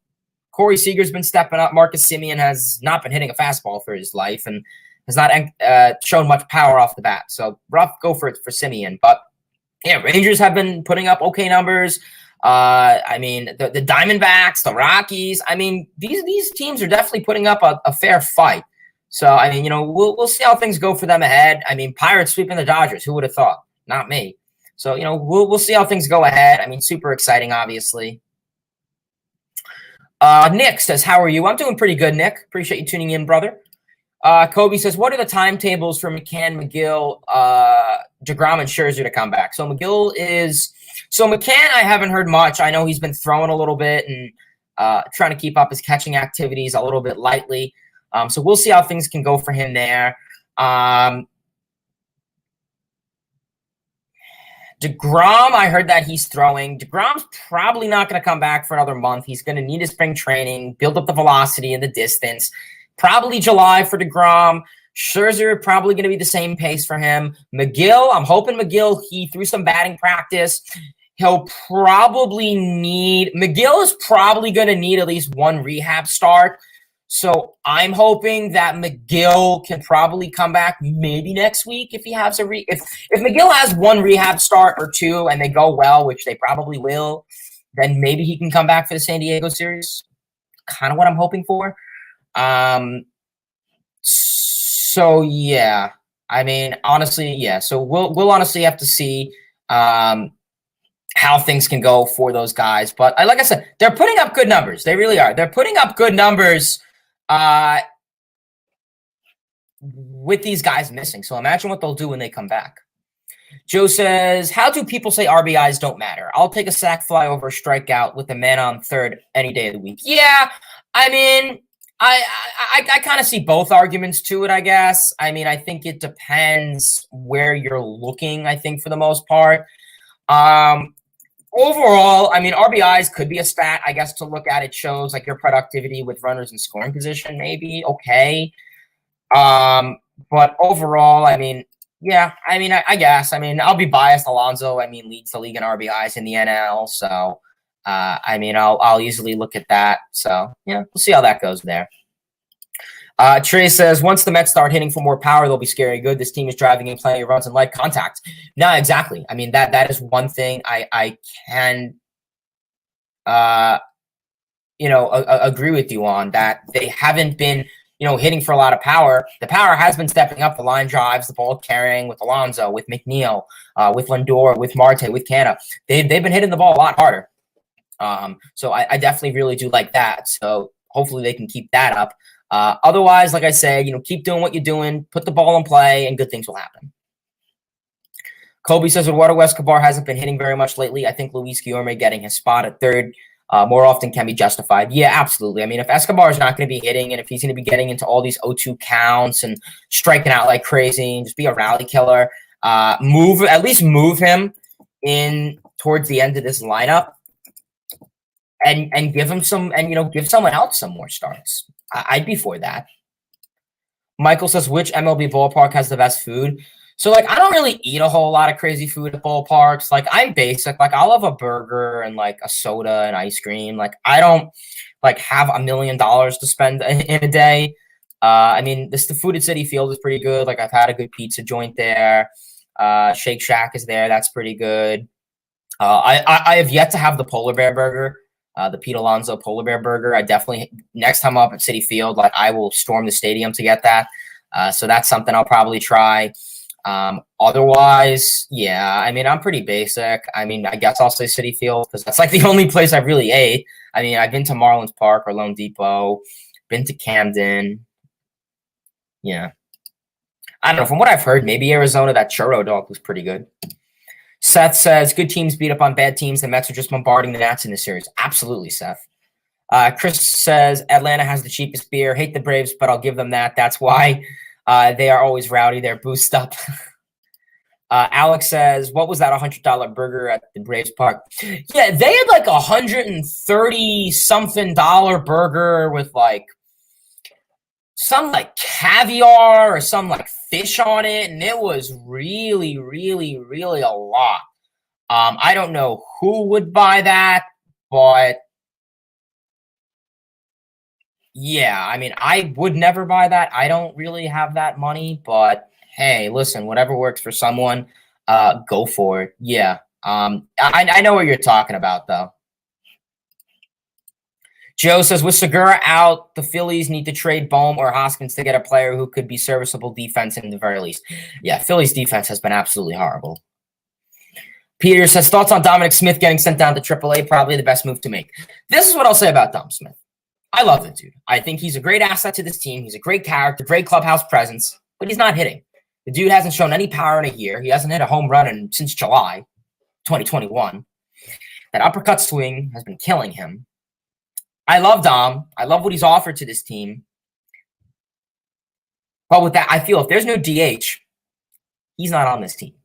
Corey Seager's been stepping up. Marcus Semien has not been hitting a fastball for his life and has not shown much power off the bat. So, rough go for Semien. But, yeah, Rangers have been putting up okay numbers. I mean, the Diamondbacks, the Rockies. I mean, these teams are definitely putting up a fair fight. So, I mean, you know, we'll see how things go for them ahead. I mean, Pirates sweeping the Dodgers. Who would have thought? Not me. So, you know, we'll see how things go ahead. I mean, super exciting, obviously. Nick says, how are you? I'm doing pretty good, Nick. Appreciate you tuning in, brother. Kobe says, what are the timetables for McCann, Mcgill, DeGrom, and Scherzer to come back? So McCann, I haven't heard much. I know he's been throwing a little bit and trying to keep up his catching activities a little bit lightly. So we'll see how things can go for him there. DeGrom, I heard that he's throwing. DeGrom's probably not going to come back for another month. He's going to need his spring training, build up the velocity and the distance. Probably July for DeGrom. Scherzer, probably going to be the same pace for him. Mcgill, I'm hoping Mcgill, he threw some batting practice. He'll probably need Mcgill is probably going to need at least one rehab start. So I'm hoping that Mcgill can probably come back maybe next week if he has if Mcgill has one rehab start or two and they go well, which they probably will, then maybe he can come back for the San Diego series. Kind of what I'm hoping for. So yeah, I mean, honestly, yeah. So we'll honestly have to see how things can go for those guys. But like I said, they're putting up good numbers. They really are. They're putting up good numbers with these guys missing. So imagine what they'll do when they come back. Joe says, how do people say RBIs don't matter? I'll take a sac fly over a strikeout with a man on third any day of the week. Yeah, I mean, I kind of see both arguments to it, I guess. I mean, I think it depends where you're looking, I think, for the most part. Overall, I mean, RBIs could be a stat, I guess, to look at. It shows like your productivity with runners in scoring position, maybe. Okay. But overall, I mean, yeah, I mean, I guess. I mean, I'll be biased. Alonso, I mean, leads the league in RBIs in the NL. So, I mean, I'll easily look at that. So, yeah, we'll see how that goes there. Trey says, once the Mets start hitting for more power, they'll be scary good. This team is driving in plenty of runs and light contact. No, exactly. I mean, that is one thing I can, agree with you on, that they haven't been, hitting for a lot of power. The power has been stepping up. The line drives, the ball carrying with Alonso, with McNeil, with Lendore, with Marte, with Canna. They've been hitting the ball a lot harder. So I definitely really do like that. So hopefully they can keep that up. Otherwise, like I said, keep doing what you're doing, put the ball in play, and good things will happen. Kobe says Eduardo Escobar hasn't been hitting very much lately. I think Luis Guillorme getting his spot at third more often can be justified. Yeah, absolutely. I mean, if Escobar is not going to be hitting, and if he's going to be getting into all these 0-2 counts and striking out like crazy and just be a rally killer, at least move him in towards the end of this lineup and give him some, and give someone else some more starts. I'd be for that. Michael says, which MLB ballpark has the best food? So, I don't really eat a whole lot of crazy food at ballparks. I'm basic. I'll have a burger and, a soda and ice cream. I don't, have $1 million to spend in a day. I mean, the food at Citi Field is pretty good. I've had a good pizza joint there. Shake Shack is there. That's pretty good. I have yet to have the Polar Bear Burger. The Pete Alonso Polar Bear Burger. I definitely, next time I'm up at Citi Field, I will storm the stadium to get that. So that's something I'll probably try. Otherwise, yeah, I mean, I'm pretty basic. I mean, I guess I'll say Citi Field because that's the only place I really ate. I mean, I've been to Marlins Park or Lone Depot, been to Camden. Yeah. I don't know. From what I've heard, maybe Arizona, that churro dog was pretty good. Seth says, good teams beat up on bad teams. The Mets are just bombarding the Nats in this series. Absolutely, Seth. Chris says, Atlanta has the cheapest beer. Hate the Braves, but I'll give them that. That's why they are always rowdy. They're boosted up. Alex says, what was that $100 burger at the Braves Park? Yeah, they had $130-something burger with some caviar or some fish on it, and it was really, really, really a lot. I don't know who would buy that, but yeah, I mean, I would never buy that. I don't really have that money, but hey, listen, whatever works for someone, go for it. Yeah. I know what you're talking about, though. Joe says, with Segura out, the Phillies need to trade Bohm or Hoskins to get a player who could be serviceable defense in the very least. Yeah, Phillies defense has been absolutely horrible. Peter says, thoughts on Dominic Smith getting sent down to AAA? Probably the best move to make. This is what I'll say about Dom Smith. I love the dude. I think he's a great asset to this team. He's a great character, great clubhouse presence, but he's not hitting. The dude hasn't shown any power in a year. He hasn't hit a home run since July 2021. That uppercut swing has been killing him. I love Dom. I love what he's offered to this team. But with that, I feel if there's no DH, he's not on this team.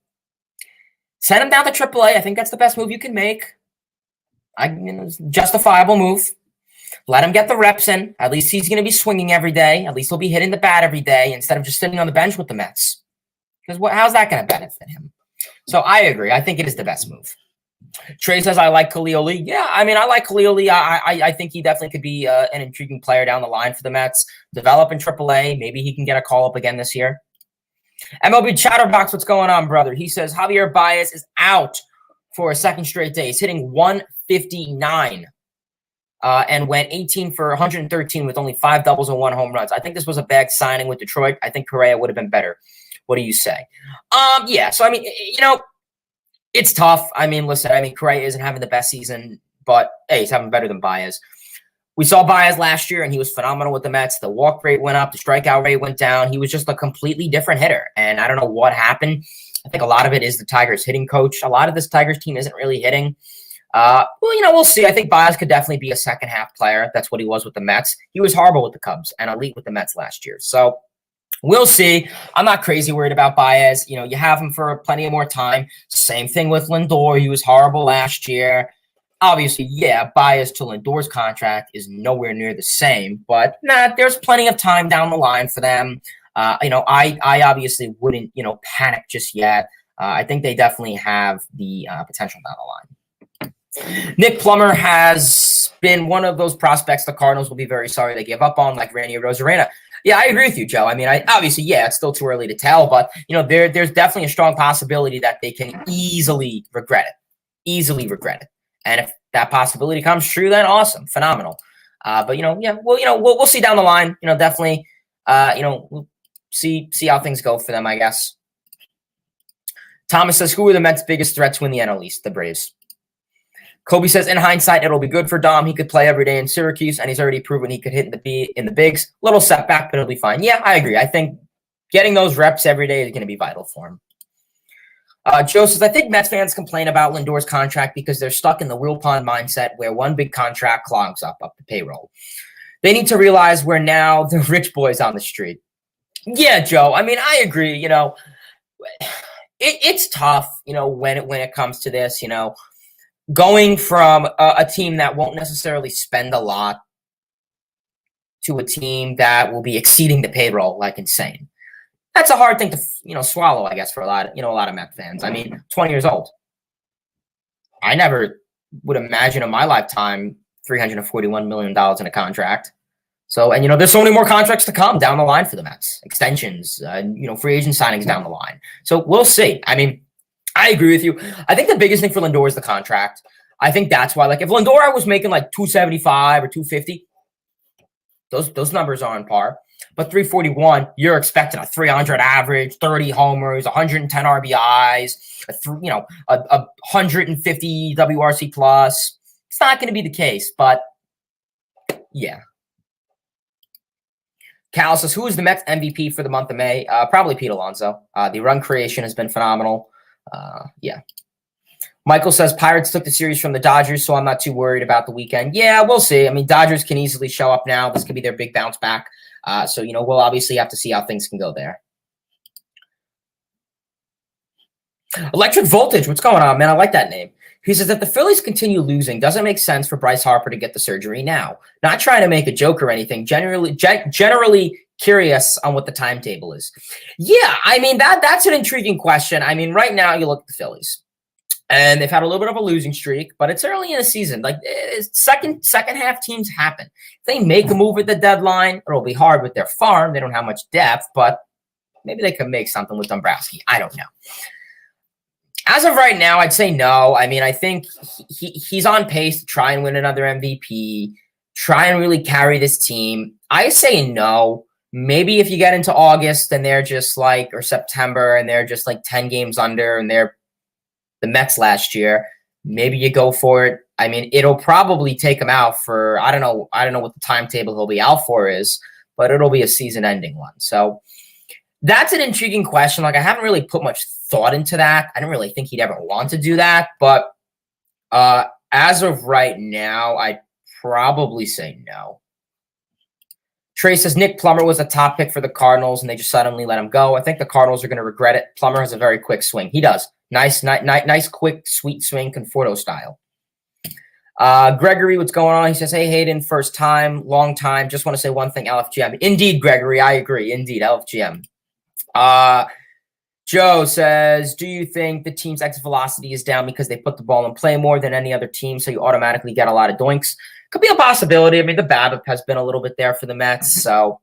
Send him down to AAA. I think that's the best move you can make. Justifiable move. Let him get the reps in. At least he's going to be swinging every day. At least he'll be hitting the bat every day instead of just sitting on the bench with the Mets. Because how's that going to benefit him? So I agree. I think it is the best move. Trey says, I like Khalil. Yeah, I mean, I like Khalil. I think he definitely could be an intriguing player down the line for the Mets. Develop in AAA. Maybe he can get a call up again this year. MLB Chatterbox, what's going on, brother? He says, Javier Bias is out for a second straight day. He's hitting 159 and went 18 for 113 with only 5 doubles and 1 home runs. I think this was a bad signing with Detroit. I think Correa would have been better. What do you say? Yeah, so, I mean, it's tough. I mean, listen, Correa isn't having the best season, but, hey, he's having better than Baez. We saw Baez last year, and he was phenomenal with the Mets. The walk rate went up. The strikeout rate went down. He was just a completely different hitter, and I don't know what happened. I think a lot of it is the Tigers hitting coach. A lot of this Tigers team isn't really hitting. We'll see. I think Baez could definitely be a second-half player. That's what he was with the Mets. He was horrible with the Cubs and elite with the Mets last year. So we'll see. I'm not crazy worried about Baez. You have him for plenty of more time. Same thing with Lendore. He was horrible last year. Obviously, yeah, Bias to Lendore's contract is nowhere near the same, but there's plenty of time down the line for them. I obviously wouldn't, panic just yet. I think they definitely have the potential down the line. Nick Plummer has been one of those prospects the Cardinals will be very sorry they gave up on, like Randy Rosarena. Yeah, I agree with you, Joe. I mean, obviously, it's still too early to tell, but, there's definitely a strong possibility that they can easily regret it. And if that possibility comes true, then awesome, phenomenal. But we'll see down the line. Definitely. We'll see how things go for them, I guess. Thomas says, "Who are the Mets' biggest threat to win the NL East?" The Braves. Kobe says, "In hindsight, it'll be good for Dom. He could play every day in Syracuse, and he's already proven he could hit in the bigs. Little setback, but it'll be fine." Yeah, I agree. I think getting those reps every day is going to be vital for him. Joe says, "I think Mets fans complain about Lindore's contract because they're stuck in the Will Pond mindset where one big contract clogs up the payroll. They need to realize we're now the rich boys on the street." Yeah, Joe. I mean, I agree. It's tough, when it comes to this, going from a team that won't necessarily spend a lot to a team that will be exceeding the payroll like insane. That's a hard thing to, swallow, I guess, for a lot of Met fans. I mean, 20 years old. I never would imagine in my lifetime $341 million in a contract. So, and, there's so many more contracts to come down the line for the Mets. Extensions, free agent signings down the line. So we'll see. I mean, I agree with you. I think the biggest thing for Lindor is the contract. I think that's why, like, if Lindor was making like 275 or 250, those numbers are on par. But 341, you're expecting a 300 average, 30 homers, 110 RBIs, a 150 WRC plus. It's not going to be the case, but yeah. Cal says, "Who is the Mets MVP for the month of May?" Probably Pete Alonso. The run creation has been phenomenal. Yeah. Michael says, "Pirates took the series from the Dodgers, so I'm not too worried about the weekend." Yeah, we'll see. I mean, Dodgers can easily show up now. This could be their big bounce back. So, we'll obviously have to see how things can go there. Electric Voltage, what's going on, man? I like that name. He says, "If the Phillies continue losing, doesn't it make sense for Bryce Harper to get the surgery now? Not trying to make a joke or anything. Generally curious on what the timetable is." Yeah, I mean, that's an intriguing question. I mean, right now you look at the Phillies, and they've had a little bit of a losing streak, but it's early in the season. Like, second half teams happen. If they make a move at the deadline, it'll be hard with their farm. They don't have much depth, but maybe they can make something with Dombrowski. I don't know. As of right now, I'd say no. I mean, I think he's on pace to try and win another MVP, try and really carry this team. I say no. Maybe if you get into August and they're just like, or September, and they're just like 10 games under and they're the Mets last year, maybe you go for it. I mean, it'll probably take him out for, I don't know what the timetable he'll be out for is, but it'll be a season-ending one. So that's an intriguing question. Like, I haven't really put much thought into that. I don't really think he'd ever want to do that. But as of right now, I'd probably say no. Trey says, "Nick Plummer was a top pick for the Cardinals, and they just suddenly let him go. I think the Cardinals are going to regret it. Plummer has a very quick swing." He does. Nice, quick, sweet swing, Conforto style. Gregory, what's going on? He says, "Hey, Hayden, first time, long time. Just want to say one thing, LFGM." Indeed, Gregory, I agree. Indeed, LFGM. Joe says, do you think the team's exit velocity is down because they put the ball in play more than any other team, so you automatically get a lot of doinks? Could be a possibility. I mean, the BABIP has been a little bit there for the Mets, so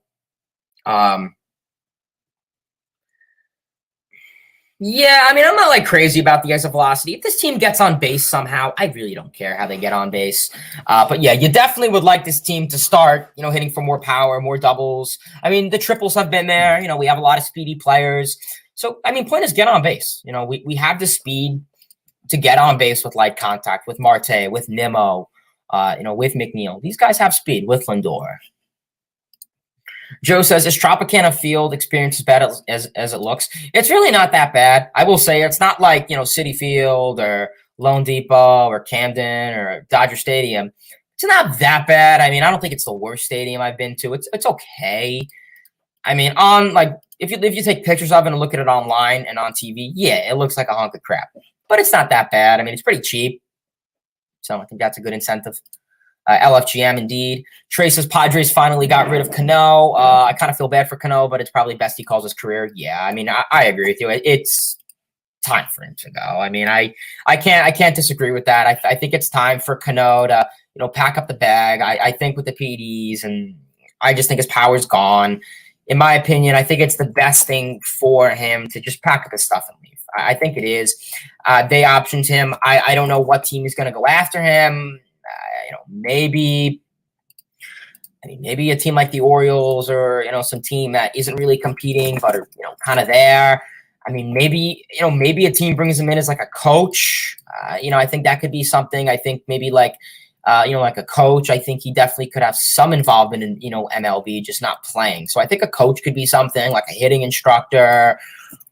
yeah, I mean, I'm not like crazy about the exit velocity. If this team gets on base somehow, I really don't care how they get on base. But yeah, you definitely would like this team to start, hitting for more power, more doubles. I mean, the triples have been there. We have a lot of speedy players. So, I mean, point is get on base. We have the speed to get on base with light contact, with Marte, with Nimmo, with McNeil. These guys have speed with Lendore. Joe says, is Tropicana field experience as bad as it looks? It's really not that bad. I will say it's not like, Citi Field or Lone Depot or Camden or Dodger Stadium. It's not that bad. I mean, I don't think it's the worst stadium I've been to. It's okay. I mean, if you take pictures of it and look at it online and on TV, yeah, it looks like a hunk of crap. But it's not that bad. I mean, it's pretty cheap. So I think that's a good incentive. LFGM, indeed. Trey says Padres finally got rid of Cano. I kind of feel bad for Cano, but it's probably best he calls his career. Yeah, I mean, I agree with you. It's time for him to go. I mean, I can't disagree with that. I think it's time for Cano to pack up the bag. I think with the PEDs, and I just think his power's gone. In my opinion, I think it's the best thing for him to just pack up his stuff and leave. I think it is. They optioned him. I don't know what team is going to go after him. Maybe a team like the Orioles or, some team that isn't really competing, but are, kind of there. I mean, maybe a team brings him in as like a coach. I think that could be something. I think maybe like a coach. I think he definitely could have some involvement in, MLB, just not playing. So I think a coach could be something like a hitting instructor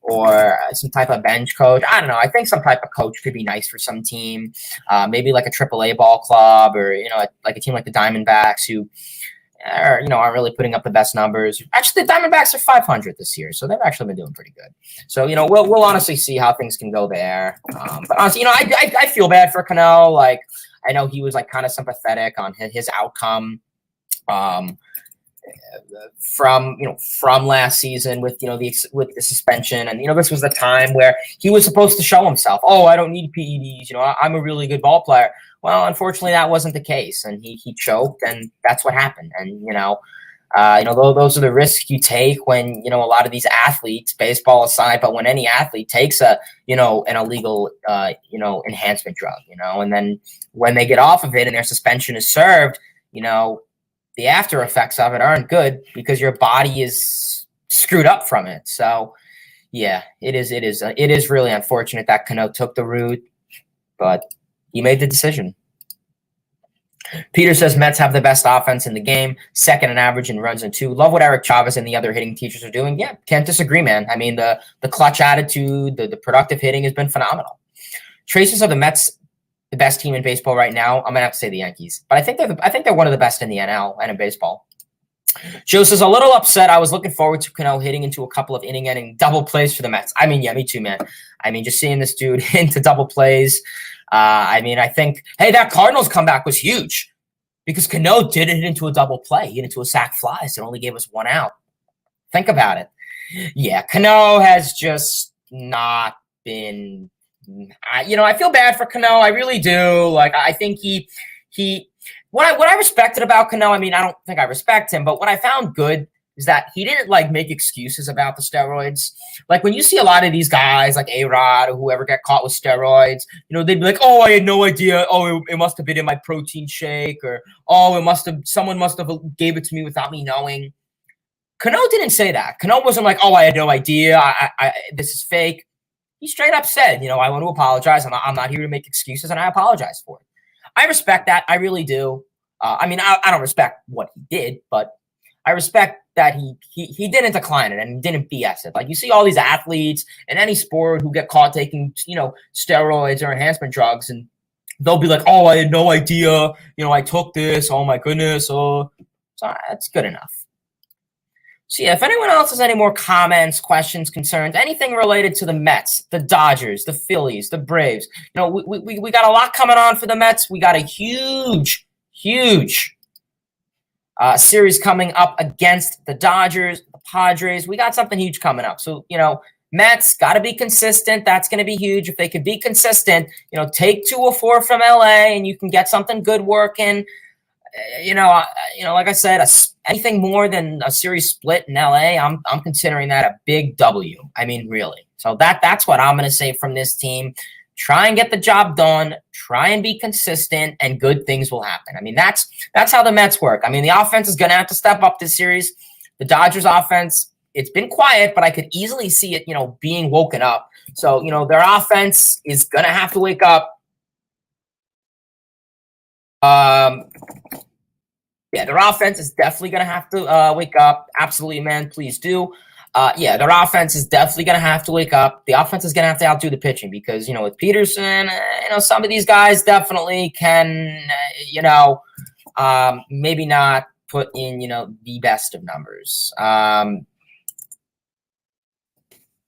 or some type of bench coach. I don't know. I think some type of coach could be nice for some team. Maybe like a AAA ball club or, like a team like the Diamondbacks who aren't really putting up the best numbers. Actually, the Diamondbacks are 500 this year, so they've actually been doing pretty good. So, we'll honestly see how things can go there. But honestly, I feel bad for Cano. Like, I know he was like kind of sympathetic on his outcome. From last season with with the suspension, and this was the time where he was supposed to show himself. Oh, I don't need PEDs. I'm a really good ball player. Well, unfortunately, that wasn't the case, and he choked, and that's what happened. And those are the risks you take when a lot of these athletes, baseball aside, but when any athlete takes an illegal enhancement drug, and then when they get off of it and their suspension is served, the after effects of it aren't good because your body is screwed up from it. So, yeah, it is really unfortunate that Cano took the route, but he made the decision. Peter says Mets have the best offense in the game, second in average in runs and two. Love what Eric Chavez and the other hitting teachers are doing. Yeah, can't disagree, man. I mean, the clutch attitude, the productive hitting has been phenomenal. Traces are the Mets the best team in baseball right now. I'm gonna have to say the Yankees, but I think they're one of the best in the NL and in baseball. Joe says a little upset. I was looking forward to Cano hitting into a couple of inning double plays for the Mets. I mean, yeah, me too, man. I mean, just seeing this dude into double plays. I mean, I think that Cardinals comeback was huge because Cano did it into a double play, hit into a sac fly, so it only gave us one out. Think about it. Yeah, Cano has just not been. I feel bad for Cano. I really do. Like, I think what I respected about Cano, I mean, I don't think I respect him, but what I found good is that he didn't like make excuses about the steroids. Like when you see a lot of these guys like A-Rod or whoever get caught with steroids, they'd be like, oh, I had no idea. Oh, it must have been in my protein shake, or oh, someone must have gave it to me without me knowing. Cano didn't say that. Cano wasn't like, oh, I had no idea. This is fake. He straight up said, I want to apologize. I'm not here to make excuses, and I apologize for it. I respect that. I really do. I mean, I don't respect what he did, but I respect that he didn't decline it and he didn't BS it. Like you see all these athletes in any sport who get caught taking, steroids or enhancement drugs, and they'll be like, oh, I had no idea. I took this. Oh, my goodness. So that's good enough. So, yeah, if anyone else has any more comments, questions, concerns, anything related to the Mets, the Dodgers, the Phillies, the Braves, we got a lot coming on for the Mets. We got a huge series coming up against the Dodgers, the Padres. We got something huge coming up. So, Mets got to be consistent. That's going to be huge. If they can be consistent, take 2 or 4 from LA and you can get something good working. Like I said, anything more than a series split in LA, I'm considering that a big W. I mean, really. So that's what I'm going to say from this team. Try and get the job done. Try and be consistent, and good things will happen. I mean, that's how the Mets work. I mean, the offense is going to have to step up this series. The Dodgers offense, it's been quiet, but I could easily see it, being woken up. So, their offense is going to have to wake up. Their offense is definitely going to have to wake up. Absolutely, man. Please do. Their offense is definitely going to have to wake up. The offense is going to have to outdo the pitching because, with Peterson, some of these guys definitely can, maybe not put in, the best of numbers.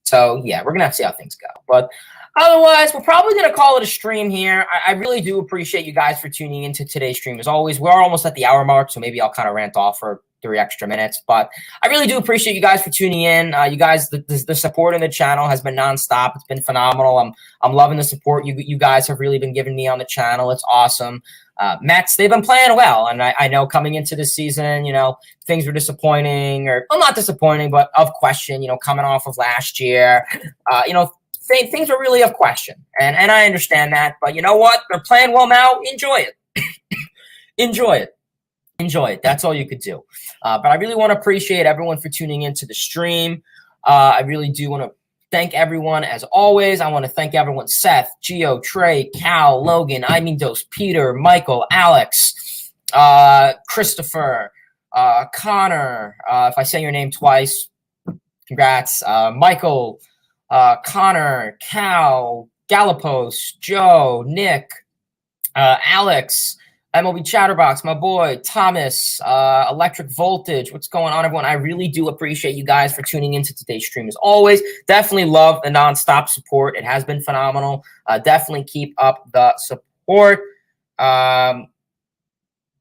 So, yeah, we're going to have to see how things go. But otherwise, we're probably going to call it a stream here. I really do appreciate you guys for tuning into today's stream. As always, we're almost at the hour mark, so maybe I'll kind of rant off for 3 extra minutes. But I really do appreciate you guys for tuning in. You guys, the support in the channel has been nonstop. It's been phenomenal. I'm loving the support you guys have really been giving me on the channel. It's awesome. Mets, they've been playing well. And I know coming into this season, things were disappointing not disappointing, but of question, coming off of last year. Things are really of question. And I understand that. But you know what? They're playing well now. Enjoy it. Enjoy it. Enjoy it. That's all you could do. But I really want to appreciate everyone for tuning into the stream. I really do want to thank everyone as always. I want to thank everyone: Seth, Gio, Trey, Cal, Logan, Dos, Peter, Michael, Alex, Christopher, Connor. If I say your name twice, congrats. Michael, Connor, Cal, Galapos, Joe, Nick, Alex, MLB Chatterbox, my boy, Thomas, Electric Voltage. What's going on, everyone? I really do appreciate you guys for tuning into today's stream. As always, definitely love the nonstop support. It has been phenomenal. Definitely keep up the support.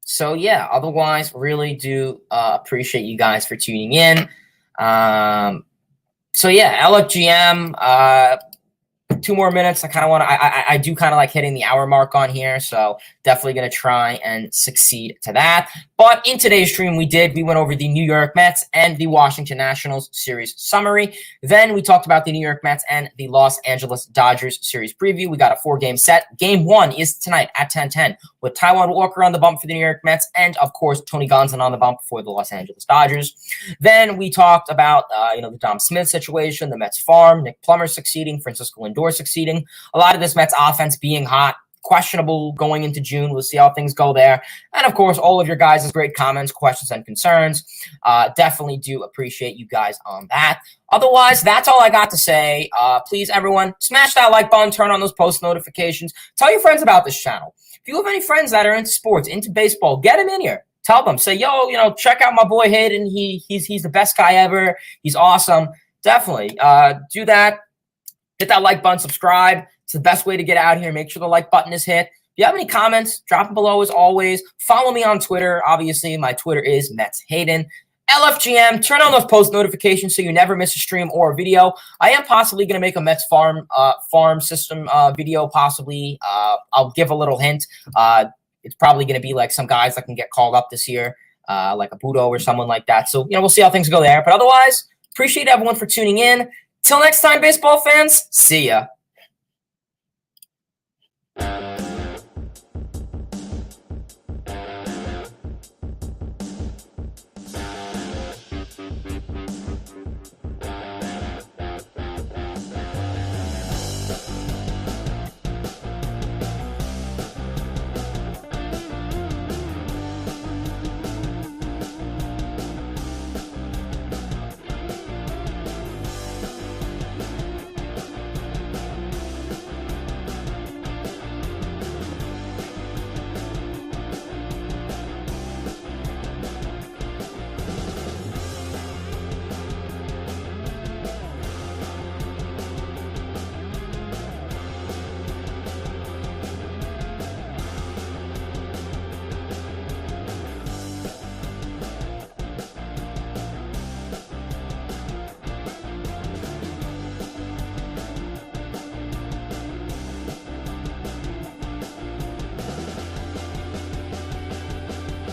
So, yeah, otherwise, really do appreciate you guys for tuning in. So, yeah, LFGM, 2 more minutes. I kind of want to, I do kind of like hitting the hour mark on here. So definitely going to try and succeed to that. But in today's stream, we went over the New York Mets and the Washington Nationals series summary. Then we talked about the New York Mets and the Los Angeles Dodgers series preview. We got a 4-game set. Game 1 is tonight at 10:10 with Taiwan Walker on the bump for the New York Mets and, of course, Tony Gonsolin on the bump for the Los Angeles Dodgers. Then we talked about, the Dom Smith situation, the Mets farm, Nick Plummer succeeding, Francisco Lendore succeeding. A lot of this Mets offense being hot. Questionable going into June. We'll see how things go there. And, of course, all of your guys' great comments, questions, and concerns. Definitely do appreciate you guys on that. Otherwise, that's all I got to say. Please, everyone, smash that like button, turn on those post notifications. Tell your friends about this channel. If you have any friends that are into sports, into baseball, get them in here. Tell them. Say, yo, check out my boy Hayden. He's the best guy ever. He's awesome. Definitely do that. Hit that like button, subscribe. It's the best way to get out here. Make sure the like button is hit. If you have any comments, drop them below as always. Follow me on Twitter. Obviously, my Twitter is Mets Hayden. LFGM, turn on those post notifications so you never miss a stream or a video. I am possibly going to make a Mets farm system video, possibly. I'll give a little hint. It's probably going to be like some guys that can get called up this year, like a Budo or someone like that. So, we'll see how things go there. But otherwise, appreciate everyone for tuning in. Till next time, baseball fans, see ya.